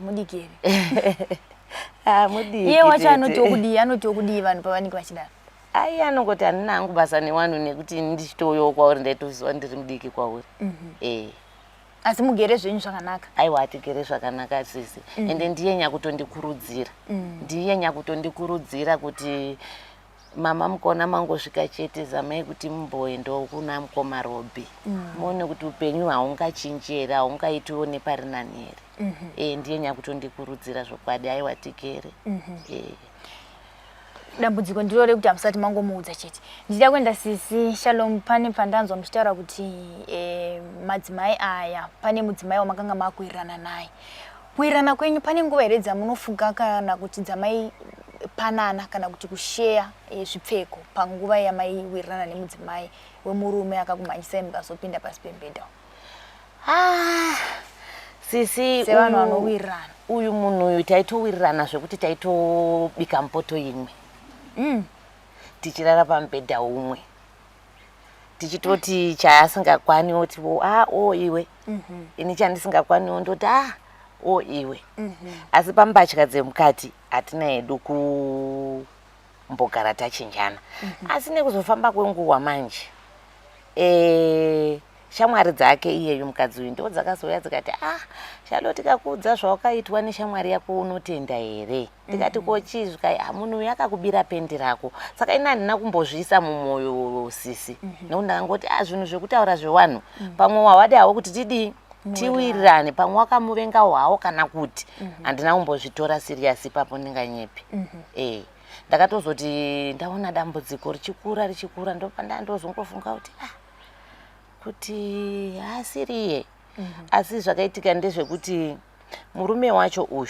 Mudiki ere. Mudiki. Iye wacho anoti okudii vanhu pavanenge vachidaro? Anongoti handina hangu basa nevanhu nekuti ndichitoyowo kwauri ndaitoziva ndiri mudiki kwauri. Asi mugere zvenyu zvakanaka? Aiwa, tigere zvakanaka sisi. Ende ndiye nyakutondikurudzira. Ndiye nyakutondikurudzira kuti mama mukona mangosvika chete zamai kuti mumboendawo kuna mukoma Robi. Muone kuti upenyu haungachinji here, haungaitiwo nepari nani here. Ndiye nyakutondikurudzira zvokwadi. Aiwa, tigere. Dambudziko ndiro kuti hamusati mangomuudza chete. Ndida kuenda sisi Shalom, pane pandanzwa muchitaura kuti madzimai aya pane mudzimai wamakanga makuwirirana naye. Kuwirirana kwenyu pane nguva here dzamunofunga kana kuti dzamai panana kana kuti kusheya zvipfeko panguva yamaiwirirana nemudzimai wemurume akakumhanyisai mukazopinda pasi pembedha? Sisi sevanhu vanowirirana. Uyu munhu uyu taitowirirana zvekuti taitobika mupoto imwe. Tichirara pamubhedha umwe. Tichitoti chaasingakwani otiwo iwe. Ini chandisingakwaniwo ndoti iwe. Asi pambatya dzemukati hatina hedu kumbogara tachinjana. Asi nekuzofamba kwenguva manje shamwari dzake iyeyu mukadzi uyu ndo dzakazouya dzikati Shalo, tikakuudza zvawakaitwa neshamwari yako unotenda here? Tikati kochizvika munhu uyu akakubira pendi rako. Saka ina handina kumbozviisa mumwoyo sisi. Nekuti ndakangoti zvinhu zvekutaura zvewanhu pamwe wawada hawo kuti tidii tiwirirane, pamwe wakamuvenga hawo kana kuti handina kumbozvitora serious ipapo ndinganyepi. Ndakatozoti ndaona dambudziko richikura ndopanda ndozongofunga kuti hasiriye. Asi zvakaitika ndezvekuti murume wacho uyu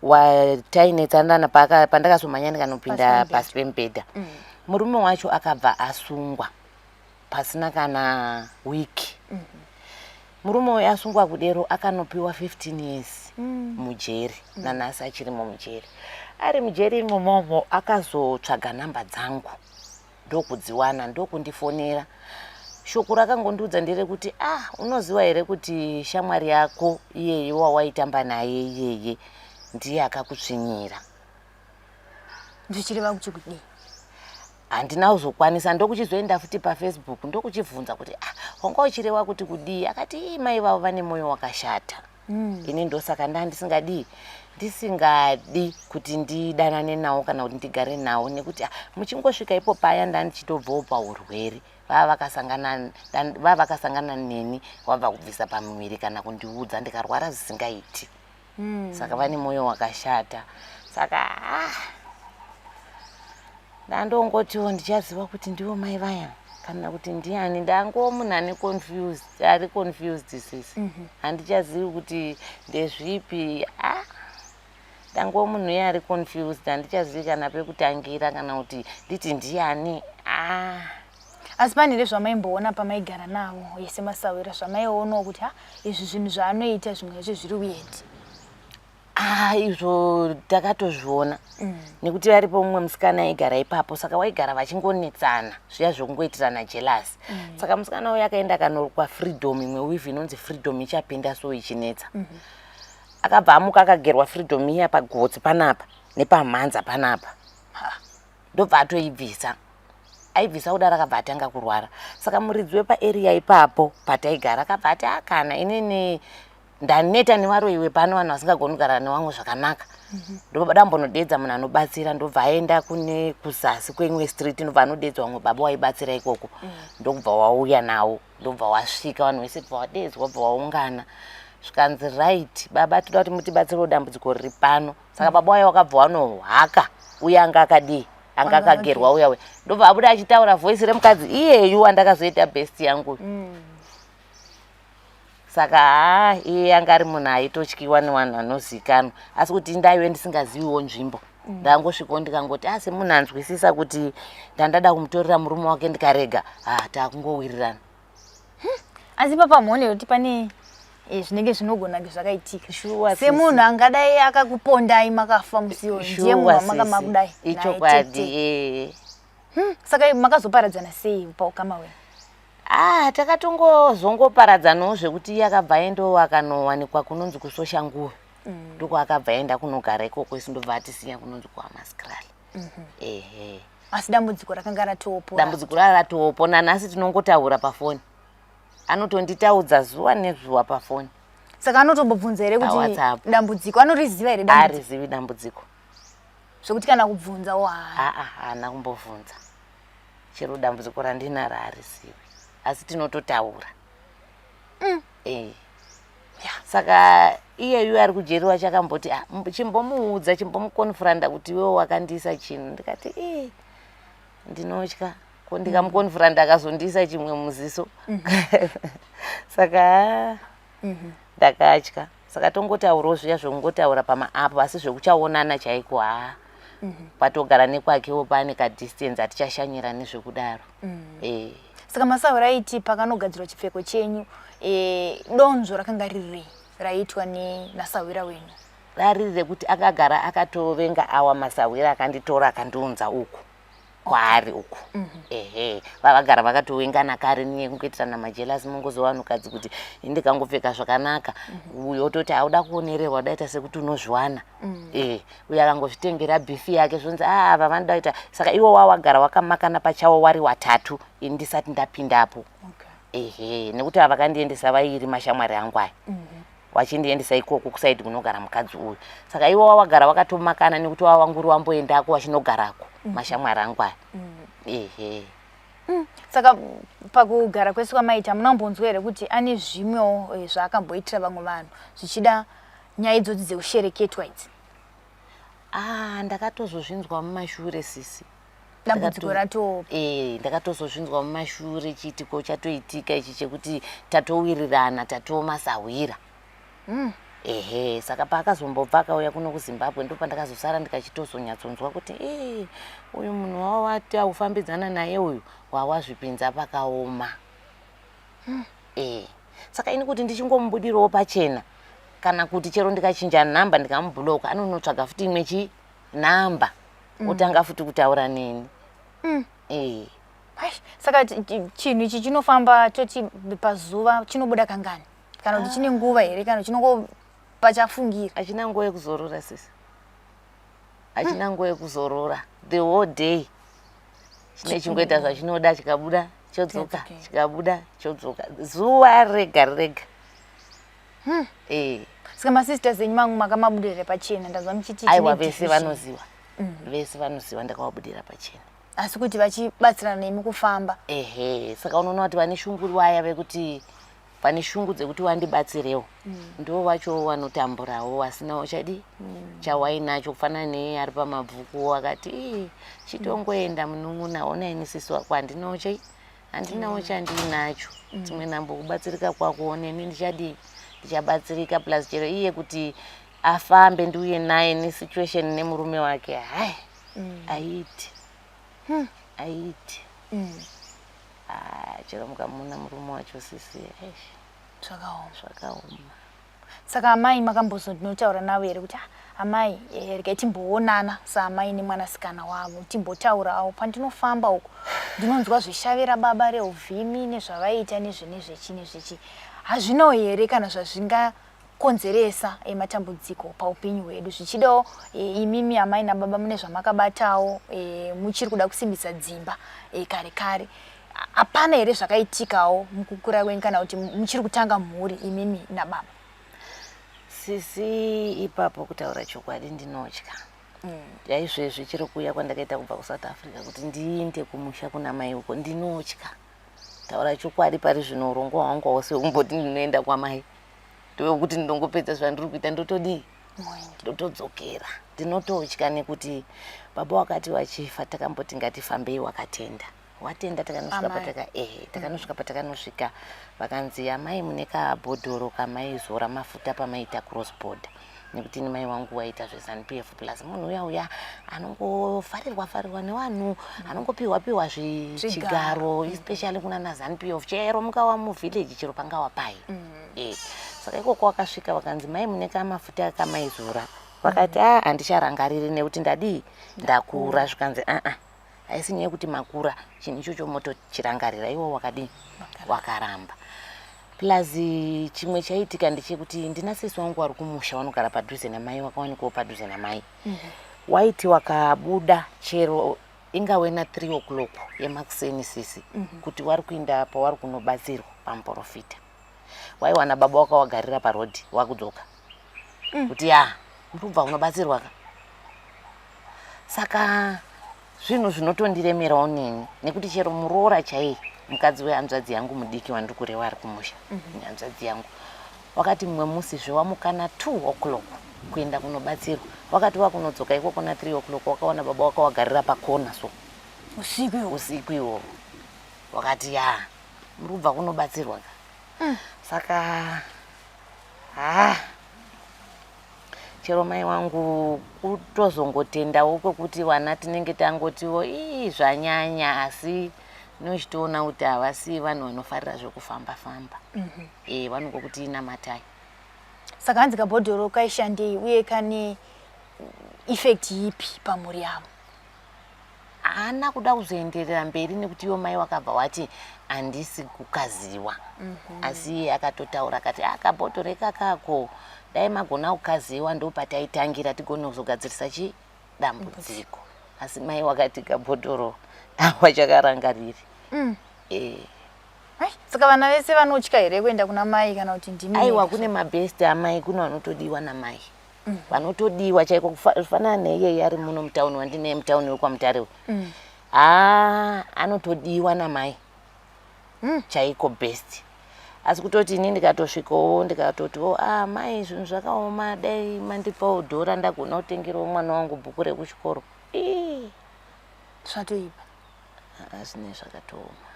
watainetsandana pandakazomhanya ndikanopinda pasi pemubhedha, murume wacho akabva asungwa pasina kana wiki. Murume uyu asungwa kudero akanopiwa 15 years mujeri, nanhasi achirimo mujeri. Ari mujeri imomo akazotsvaga namba dzangu ndokudziwana, ndokundifonera. Shoko rakangondiudza nderekuti unoziva here kuti shamwari yako iyeye wawaitamba naye iyeye ndiye akakutsvinyira. Ndichireva kuti kudii? Handina kuzokwanisa, ndokuchizoenda futi paFacebook ndokuchibvunza kuti wanga uchireva kuti kudii? Akati mai vavo vane mwoyo wakashata. Ini ndosaka ndisingadi kuti ndidanane nawo kana kuti ndigare nawo, nekuti muchingosvika ipo paya ndandichitobvawo paurwere. Vava vakasangana neni wabva kubvisa pamuviri kana kundiudza ndikarwara zvisingaiti. Saka vane mwoyo wakashata. Saka ndandongotiwo ndichaziva kuti ndiwo mai vaya kana kuti ndiani. Ndangowo munhu ari confused sisi. Handichazivi kuti ndezvipi. Ndangowo munhu uye ari confused, handichazivi kana pekutangira kana kuti nditi ndiani. Asi pane nezvamaimboona pamaigara nawo yese masawira zvamaionawo kuti izvi zvinhu zvaanoita zvimwe zvacho zviri uyedi? Izvo takatozviona nekuti varipo mumwe musikana aigara ipapo, saka waigara vachingonetsana zviya zvokungoitirana jealous. Saka musikana uyu akaenda akanorukwa Freedom, imwe wivhi inonzi Freedom ichapinda so ichinetsa. Akabva amuka akagerwa Freedom iya pagotsi panapa nepamhanza panapa, ndobva atoibvisa. Aibvisa kudara akabva atanga kurwara. Saka muridzi wepaarea ipapo pataigara akabva ati kana inini ndaneta nevaroiwe pano vanhu vasingagoni kugara nevamwe zvakanaka. Ndambonodedza munhu anobatsira, ndobva aenda kune kuzasi kweimwe street, ndobva anodedza vamwe baba waibatsira ikoko. Ndokubva wauya nawo, ndobva wasvika vanhu vese bva wadedzwa, wabva waungana. Zvikanzi right baba toda kuti mutibatsire dambudziko riri pano. Saka baba wayo wakabva wanohaka uye anga akadii, anga akagerwa uya we. Ndobva abuda achitaura voice remukadzi iyeyu andakazoita best yangu. saka iye anga ari munhu aitotyiwa nevanhu vanozikanwa asi kuti ndaive ndisingaziviwo nzvimbo ndangosvikawo ndikangoti asi munhu anzwisisa kuti ndandada kumutorera murume wake ndikarega taakungowirirana. Asi papa muone kuti pane zvinenge zvinogona zvakaitika semunhu angadai akakupondai makafa musiwo ndiye munhu wamanga kudai ichokwadi. Saka makazoparadzana sei paukama hwenyu? Takatongozongoparadzanawo zvekuti iye akabva aendawo akanowanikwa kunonzi kusosha nguve ndiko akabva aenda kunogara ikoko isindobva atisiya kunonzi kuHammanskraal. Asi dambudziko rakanga ratopo. Dambudziko ratopo nanhasi tinongotaura pafoni. Anotonditaudza zuva nezuva pafoni. Saka anotombobvunza here kuti dambudziko anoriziva here dambudziko? Arizivi dambudziko. Zvokuti kana kubvunzawo haana kumbobvunza. Chero dambudziko randinaro haarizivi. Asi tinototaura. Saka iyeyu ari kujeriwa chakamboti chimbomuudza chimbomukonfuranda kuti iwewe wakandiisa chinhu. Ndikati ndinotya ko ndikamukonfuranda akazondiisa chimwe muziso. Saka ndakatya. Saka tongotaurawo zviya zvokungotaura pamaapu asi zvekuchaonana chaiko patogara nekwakewo pane kadistance atichashanyira nezvekudaro. Saka Masawi raiti pakanogadzirwa chipfeko chenyu donzvo rakanga riri raitwa nasawira wenyu? Rari rekuti akagara akatovenga awa Masawira akanditora akandiunza uku kwaari uku. Vavagara vakatowengana kare nekungoitirana majelasi mungozo vanhukadzi kuti ndikangopfeka zvakanaka uyo ototi hauda kuonererwa daita sekuti unozviwana. Uyo akangozvitengera bhifi yake zvonzi ava vanoda kuita. Saka iwo wawagara wakamakana pachawo wari watatu ndisati ndapindapo. Nekuti avakandiendesa vairi mashamwari angu aya. Wachindiendesa ikoko kusaidi kunogara mukadzi uyu. Saka iwo wawagara wakatomakana nekuti wawanguri wamboendako wachinogarako mashamwari angu aya. Saka pakugara kwesu kwamaita munambonzwa here kuti ane zvimwewo zvaakamboitira vamwe vanhu zvichida nyaya idzodzi dzekushereketwa idzi? Ndakatozozvinzwa mumashure sisi. Dambudziko ratopo. Ndakatozozvinzwa mumashure chiitiko chatoitika ichi chekuti tatowirirana tatomasawira. Saka paakazombobva akauya kuno kuZimbabwe ndipo pandakazosara ndikachitozonyatsonzwa kuti uyu munhu wawati aufambidzana naye uyu wawazvipinza pakaoma. Saka ini kuti ndichingomubudirawo pachena kana kuti chero ndikachinja namba ndikamubhuloka anonotsvaga futi imwe namba otanga futi kutaura neni. Saka chinhu ichi chinofamba toti pazuva chinobuda kangani? Kana kuti chine nguva here kana pachafungira? Hachina nguva yekuzorora sisi. Hachina nguva yekuzorora. The whole day. Chine chingoita zvachinoda chikabuda chodzoka, chikabuda chodzoka. Zuva rega rega. Saka masisters enyu mangu makamabudira pachena ndazva muchiti aiwa vese vanoziva. Vese vanoziva ndakavabudira pachena. Asi kuti vachibatsirana nemi kufamba. Saka unoona kuti vane shungu waya vekuti pane shungu dzekuti wandibatsirewo. Ndo wacho wanotamburawo asinawo chadi chawainacho kufanana neye ari pamabvuku akati chitongoenda munun'una ona ini sisi wako handinawo handinawo chandinacho. Dzimwe nambo kubatsirika kwako neni ndichabatsirika plus chero iye kuti afambe ndiuye naye nesituation nemurume wake aiti. Chero mukamuna murume wacho sisi zvakaoma. Saka amai makambozondinotaura nawo here kuti amai regai timboonana saamai nemwanasikana wavo timbotaurawo pandinofamba uko ndinonzwa zvishavira baba reuvhimi nezvavaita nezvezvechi hazvinawo here kana zvazvingakonzeresa matambudziko paupenyu hwedu zvichidawo imimi amai nababa mune zvamakabatawo muchiri kuda kusimbisa dzimba kare kare. Hapana here zvakaitikawo mukukura kwenyu kana kuti muchiri kutanga mhuri imimi nababa? Sisi ipapo kutaura chokwadi ndinotya. Yaizvezvi chiri kuuya kwandakaita kubva kuSouth Africa kuti ndiende kumusha kuna mai uko ndinotya. Taura chokwadi pari zvino urongo hwangu hwose hwekumboti ndinoenda kwamai ndowekuti ndongopedza zvandiri kuita ndotodzokera. Ndinototya nekuti baba wakati wachifa takamboti ngatifambei wakatenda. watenda takanosvika patakanosvika vakanzi amai mune kabhodhoro kamaizora mafuta pamaita cross border nekuti ni mai wangu waita zveZANU-PF plus munhu uya anongofarirwa nevanhu anongopiwa zvigaro especially kuna naZANU-PF chero mukawa muvillage chero pangawa pai saka ikoko wakasvika vakanzi mai mune kamafuta kamaizora vakati handicharangariri nekuti ndakura zvikanzi haisi nyaya yekuti makura chinhu ichocho motochirangarira iwo wakadi wakaramba plus chimwe chaitika ndechekuti ndina sesi wangu ari kumusha vanogara padhuze namai wakawanikwawo padhuze namai waiti wakabuda chero ingawena 3 o'clock yemakuseni sisi kuti wari kuenda pawari kunobatsirwa pamuprofita waiwana baba wakawagarira parodhi wakudzoka kuti murubva unobatsirwa saka zvinhu zvinotondiremerawo neni nekuti chero muroora chaiye mukadzi wehanzvadzi yangu mudiki wandiri kureva ari kumusha hanzvadzi yangu wakati mumwe musi zvewamukana 2 o'clock kuenda kunobatsirwa wakati wakunodzoka ikoko na 3 o'clock wakaona baba wakawagarira pakona so usiku iwo wakati murubva kunobatsirwa saka chero mai wangu kutozongotendawo kwekuti vana tinenge tangotiwo zvanyanya asi nochitoona kuti havasi vanhu vanofarira zvekufamba-famba vanongokuti inamatai saka hanzi kabhodhoro kaishandei uye kane effect ipi pamhuri yavo haana kuda kuzoenderera mberi nekuti iwo mai wakabva wati handisi kukaziwa asi iye akatotaura akati kabhodhoro ikakako dai magona kukaziwa ndopataitangira tigone kuzogadzirisa dambudziko asi mai wakati kabhodhoro hawachakarangariri saka vana vese vanotya here kuenda kuna mai kana kuti ndimi aiwa kune mabhesti amai kuno vanotodiwa namai vanotodiwa chaiko kufanana neiye ari muno mutauni wandine mutauni wekwamutare anotodiwa namai chaiko best asi kutoti ini ndikatosvikawo ndikatotiwo mai zvinhu zvakaoma dai mandipawo dhora ndagona kutengerawo mwana wangu bhuku rekuchikoro zvatoipa zvine zvakatooma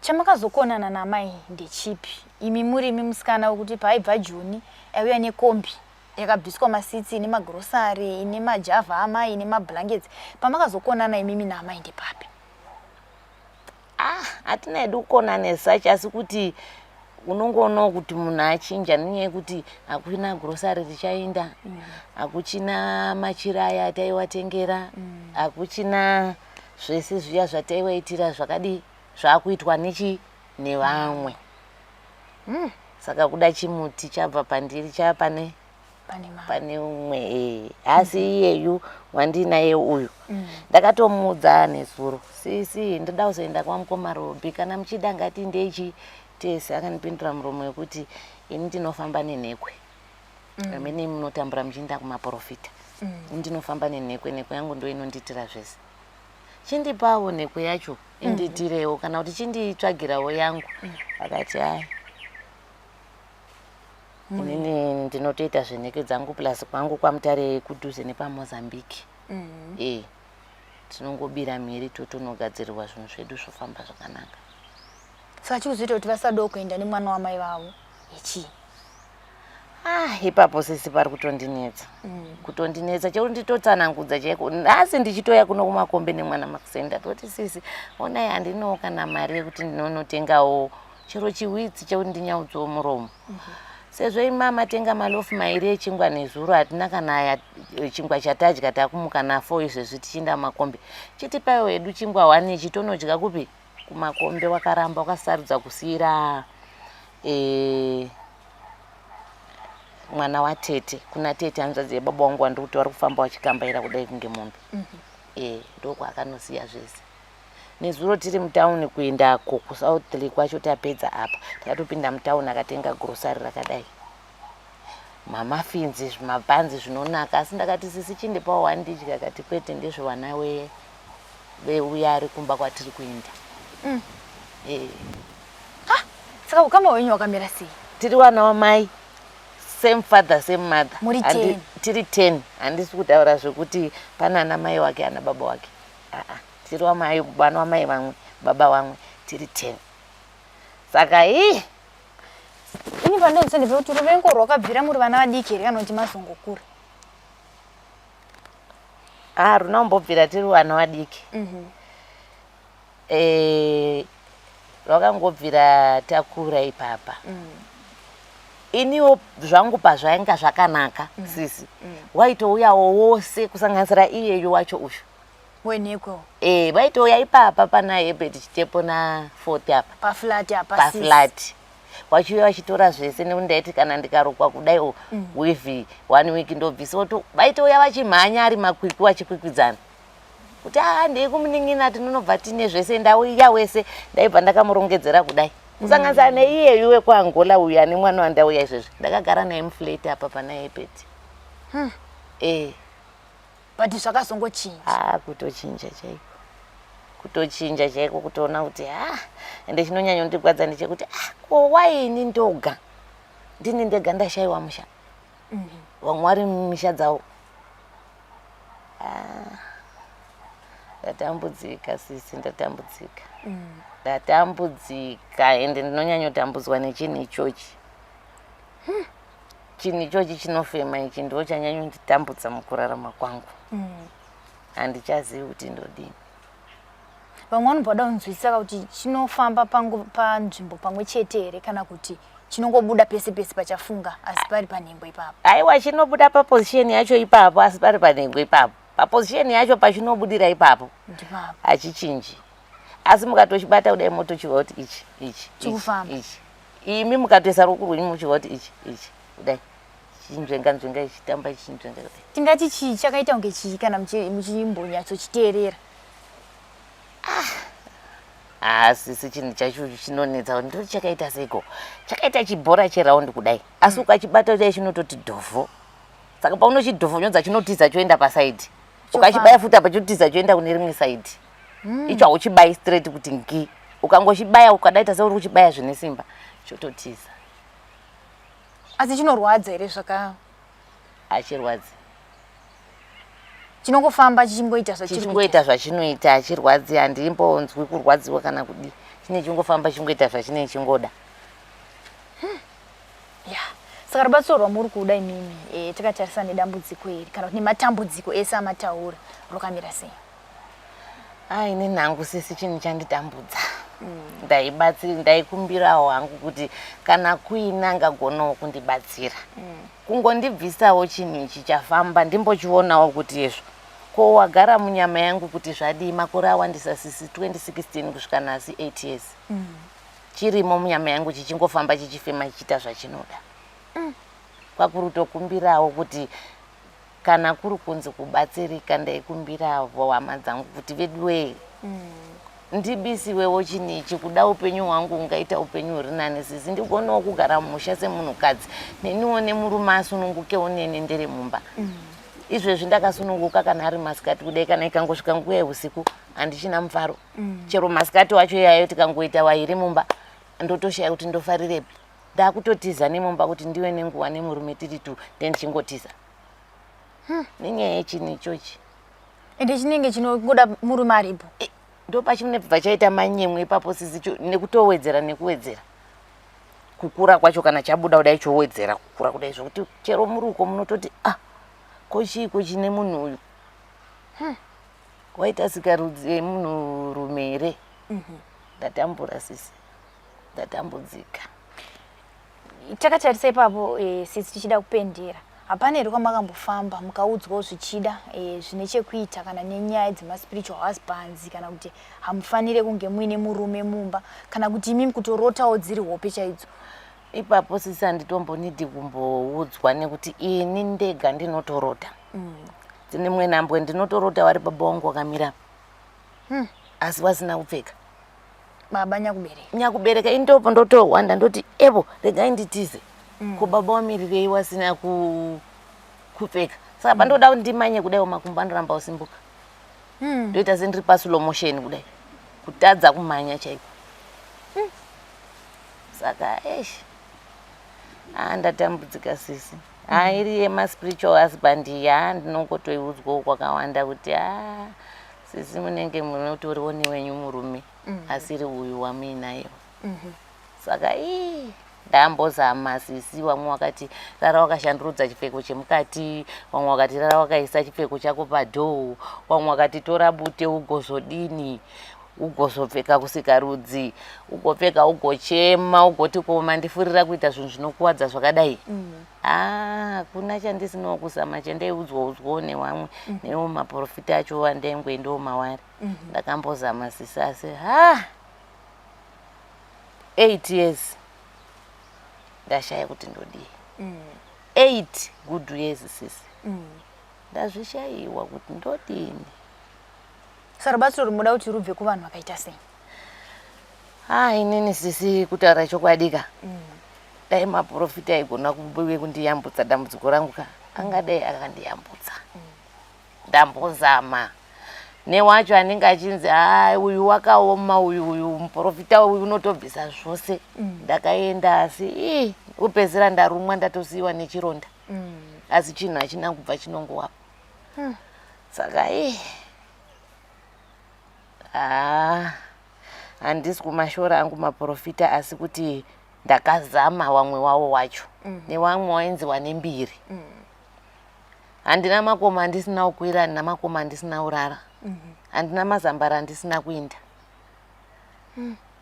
chamakazokonana namai ndechipi imi musikana wekuti paaibva Juni aiuya nekombi yakabviswa masitsi ine magrosari ine majavha amai ine mablankets pamakazokonana imimi namai ndepapi hatina hedu kukonana sachi asi kuti unongoonawo kuti munhu achinja nenyaya yekuti hakuchina grosari richaenda hakuchina machira aya ataiwatengera hakuchina zvese zviya zvataiwaitira zvakadi zvaakuitwa nevamwe saka kuda chimuti chabva pandiri chapane pane umwe asi iyeyu wandinaye uyu ndakatomuudza nezuro sisi ndoda kuzoenda kwamukoma Robi kana muchida ngati ndechi tesi akanipindura muromo wekuti ini ndinofamba nenhekwe amene munotambura muchienda kumaprofita ndinofamba nenhekwe yangu ndo inonditira zvese chindipawo nhekwe yacho inditirewo kana kuti chinditsvagirawo yangu akati inini ndinotoita zvenhekwe dzangu plus kwangu kwamutare kudhuze nepaMozambique tinongobira mhiri totonogadzirirwa zvinhu zvedu zvofamba zvakanaka saka chikuzoita kuti vasado kuenda nemwana wamai vavo ichi ipapo sisi pari kutondinetsa chero nditotsanangudza chaiko nhasi ndichitoya kuno kumakombe nemwana Makusenda toti sisi onai handinawo kana mari yekuti ndinonotengawo chero chiwitsi chekuti ndinyaudzawo muromo sezvo imama tenga malofu mairi echingwa nezuro hatina kana chingwa chatadya takumuka nafo izvezvi tichinda makombe chitipaiwo hedu chingwa 1 ichi tonodya kupi kumakombe wakaramba wakasarudza kusiyira mwana watete kuna tete hanzvadzi yebaba wangu wandikuti wari kufamba wachikambaira kudai kunge mombe ndoko akanosiya zvese nezuro tiri mutauni kuendako kuSouth Lake kwacho tapedza apa takatopinda mutauni akatenga grosari rakadai mamafinzi zvimabhanzi zvinonaka asi ndakati sisi chindipawo 1 ndidya akati kwete ndezvewana weuya ari kumba kwatiri kuenda saka ukama wenyu wakamira sei tiri wana wamai same father same mother muri 10 tiri 10 handisi kutaura zvekuti pana ana mai wake ana baba wake tiri wamai vana wamai vamwe baba vamwe tiri 10 saka ini pandonzende kuti ruvengo rwakabvira muri vana vadiki here kana kuti mazongokura runombobvira tiri vana vadiki rwakangobvira takura ipapa iniwo zvangu pazvainga zvakanaka sisi waitouyawo wose kusanganisira iyeyo wacho usho weneko vaitouya ipapa pana Hebert Chitepo na Fort apa paflat wachiuya wachitora zvese nekuti ndaiti kana ndikarukwa kudai wivhi 1 week ndobvisa to vaitouya vachimhanya ari makwikwi vachikwikwidzana kuti ndei kumuning'ina tinonobva tine zvese ndauya wese ndaibva ndakamurongedzera kudai kusanganisira neiyeyu wekuangola uyu ane mwana wandauya izvezvi ndakagara naye muflate apa pana Hebert but zvakazongochinja kutochinja chaiko kutoona kuti ende chinonyanya kundigwadza ndechekuti ko waini ndoga ndini ndega ndashayiwa musha wamwari misha dzawo ndatambudzika sisi ndatambudzika ende ndinonyanya kutambudzwa nechinhu ichochi chinhu ichochi chinofema ichi ndo chanyanya kunditambudza mukurarama kwangu handichazivi kuti ndodini vamwe vanobvada kunzwisisa kuti chinofamba panzvimbo pamwe chete here kana kuti chinongobuda pese pese pachafunga asi pari panhengo ipapo aiwa chinobuda paposition yacho ipapo asi pari panhengo ipapo paposition yacho pachinobudira ipapo hachichinji asi mukatochibata kudai motochiva kuti ichi imi mukatoisa ruoko rwenyu muchiva kuti ichi kudai chinzvenga ichitamba chinzvenga kudai tingati chii chakaita kunge chii kana muchimbonyatsochiteerera sisi chinhu chacho chinonetsa kuti ndoti chakaita seiko chakaita chibhora cheraundi kudai asi ukachibata kudai chinototi dhovho saka paunochidhovhonyodza chinotiza choenda pasaidi ukachibaya futi apa chotiza choenda kune rimwe saidi icho hauchibayi straight kuti ngi ukangochibaya ukadaita seuri kuchibaya zvine simba chototiza asi chinorwadza here hachirwadzi chinongofamba chichingoita zvachinoita hachirwadzi handimbonzwi kurwadziwa kana kudi chine chingofamba chingoita zvachine chingoda saka rubatsiro rwamuri kuda imimi takatarisa nedambudziko iri kana kuti nematambudziko ese amataura rwakamira sei ine nhangu sisi chinhu chanditambudza ndaikumbirawo hangu kuti kana kuina angagonawo kundibatsira kungondibvisawo chinhu ichi chafamba ndimbochionawo kuti izvo ko wagara munyama yangu kuti zvadii makore awandisa sisi 2016 kusvika nhasi 8 years chirimo munyama yangu chichingofamba chichifema chichiita zvachinoda kwakurutokumbirawo kuti kana kuri kunzi kubatsirika ndaikumbiravo hama dzangu kuti veduwe ndibisiwewo chinhu ichi kuda upenyu hwangu ungaita upenyu huri nani sisi ndigonawo kugara mumusha semunhukadzi neniwo nemurume asunungukewo nene ndere mumba izvezvi ndakasununguka kana ari masikati kudai kana ikangosvika nguva yeusiku handichina mufaro chero masikati wacho iyayo tikangoita wairi mumba ndotoshaya kuti ndofarirepi ndakutotiza nemumba kuti ndiwe nenguva nemurume tiri tu ndendichingotiza nenyaya yechinhu ichochi ende chinenge chinongoda murume aripo ndo pachinobva chaita manyemwe ipapo sisi nekuwedzera kukura kwacho kana chabuda kudai chowedzera kukura kudai zvokuti chero muri uko munototi kochiiko chine munhu uyu waita sikarudzi yemunhu rume here ndatambura sisi ndatambudzika takatarisa ipapo sisi tichida kupendera hapana here kwamakambofamba mukaudzwawo zvichida zvine chekuita kana nenyaya dzemaspiritual husbands kana kuti hamufanire kunge muine murume mumba kana kuti imimi kutorotawo dziri hope chaidzo ipapo sisi handitombonidi kumboudzwa nekuti ini ndega ndinotorota dzine mwe nhambwe ndinotorota wari baba wangu wakamira asi wasina kupfeka baba nyakubereka indopo ndotohwanda ndoti evo regai nditize ko baba wamirirei wasina kupfeka saka pandoda kuti ndimanye kudai makumbo andoramba usimbuka ndoita sendiri paslow motion kudai kutadza kumhanya chaiko saka ndatambudzika sisi iri yemaspiritual husband ndinongotoiudzwawo kwakawanda kuti sisi munenge munotoriwo newenyu murume asiri uyu wamuinayo. Saka ndambozama sisi, vamwe wakati rara wakashandurudza chipfeko chemukati, vamwe wakati rara wakaisa chipfeko chako padhoo, vamwe wakati tora bute ugozodini, ugozopfeka kusikarudzi, ugopfeka ugochema, ugoti koma ndifurira kuita zvinhu zvinokuwadza zvakadai. Kuna chandisinawo kuzama chandaiudzwa nevamwe newo maprofita acho wandaingoendawo mawari. Ndakambozama sisi asi 8 years ndashaya kuti ndodii. 8 good years sisi ndazvishayiwa kuti ndodini. Sarubatsiro muda kuti rubve kuvanhu vakaita sei? Inini sisi kutaura chokwadika, dai maprofita aigona kubuye kundiyambutsa dambudziko rangu angadai akandiyambutsa. Ndambozama newacho anenge achinzi uyu wakaoma, uyu muprofita uyu unotobvisa zvose. Ndakaenda asi upezera ndarumwa ndatosiyiwa nechironda. Asi chinhu hachina kubva chinongowapo. Saka handisi kumashora angu maprofita, asi kuti ndakazama wamwe wawo wacho nevamwe wainziwa nembiri. Handina makomo handisina kukwira, handina makomo handisina urara, handina mazambara handisina kuinda.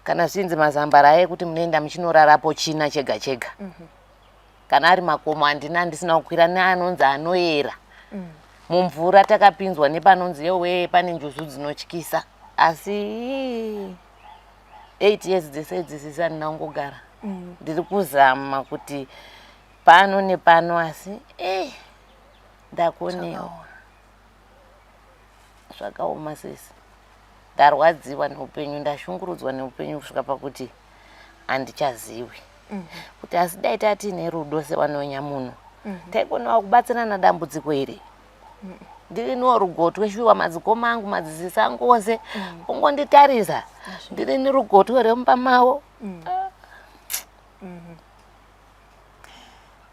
Kana zvinzi mazambara ayekuti munoenda muchinorarapo china chega chega. Kana ari makomo handisina kukwira neanonzi anoyera. Mumvura takapinzwa nepanonzi yowe pane njuzu dzinotyisa. Asi 8 years dzese idzi handina kungogara. Ndiri kuzama kuti pano nepano, asi ndakonewa. Zvakaoma sisi. Ndarwadziwa neupenyu, ndashungurudzwa neupenyu kusvika pakuti handichazivi. Kuti asi dai tatine rudo sevanonyamuno, taikonawo kubatsirana dambudziko here. Ndiriniwo rugotwe shuwa madzikoma angu madzisisi angu ose kungonditarisa. Ndirini rugotwe remumba mavo.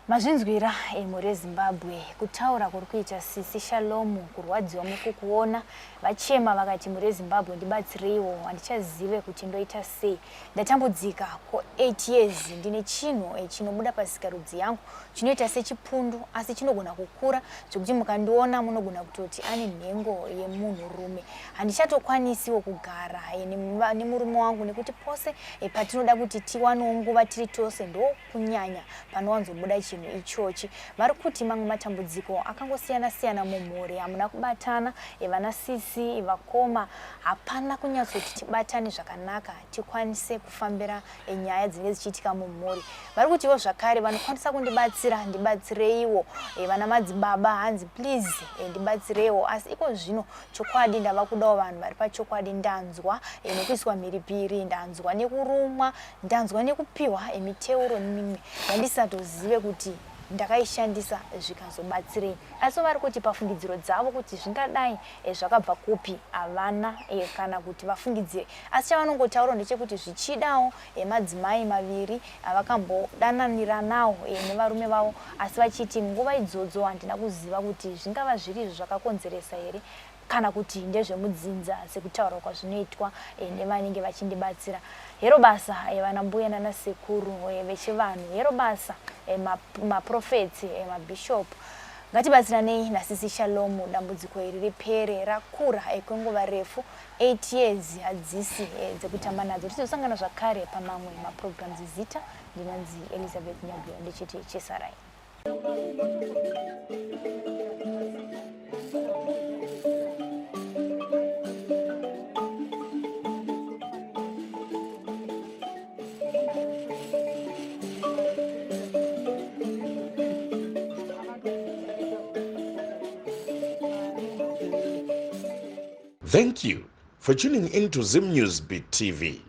Mazvinzwira muri Zimbabwe kutaura kuri kuita sisi Shalomu, kurwadziwa mukukuona vachema vakati muri Zimbabwe ndibatsireiwo, handichazive kuti ndoita sei. Ndatambudzika ko 8 years, ndine chinhu chinobuda pasikarudzi yangu chinoita sechipundu asi chinogona kukura zvokuti mukandiona munogona kutoti ane nhengo yemunhurume. Handichatokwanisiwo kugara nemurume wangu nekuti pose patinoda kuti tiwanewo nguva tiri tose ndokunyanya panowanzobuda chinhu ichochi. Vari kuti mamwe matambudziko akangosiyana siyana mumhuri, hamuna kubatana, vana sisi vakoma hapana kunyatsoti tibatane zvakanaka tikwanise kufambira nyaya dzinenge dzichiitika mumhuri. Vari kutiwo zvakare vanokwanisa kundibatsira, ndibatsireiwo. Vana madzibaba hanzi please ndibatsireiwo. Asi iko zvino chokwadi ndava kudawo vanhu vari pachokwadi. Ndanzwa nekuiswa mhiripiri, ndanzwa nekurumwa, ndanzwa nekupiwa miteuro nemimwe yandisatozive kuti ndakaishandisa zvikazobatsirei. Asi vari kuti pafungidziro dzavo kuti zvingadai zvakabva kupi havana kana kuti vafungidzire. Asi chavanongotaura ndechekuti zvichidawo madzimai maviri avakambodananiranawo nevarume vavo, asi vachiti nguva idzodzo handina kuziva kuti zvingava zviri zvakakonzeresa here kana kuti ndezvemudzinza sekutaura kwazvinoitwa nevanenge vachindibatsira. Hero basa vana mbuya nana sekuru vechivanhu, hero basa maprofeti mabishop. Ngatibatsiranei nasisi Shalomu, dambudziko iri ripere, rakura kwenguva refu. 8 years hadzisi dzekutamba nadzo. Tizosangana zvakare pamamwe maprograms Zita. Ndinonzi Elizabeth Nyagiro, ndichiti chesarai. Thank you for tuning in to Zim News Beat TV.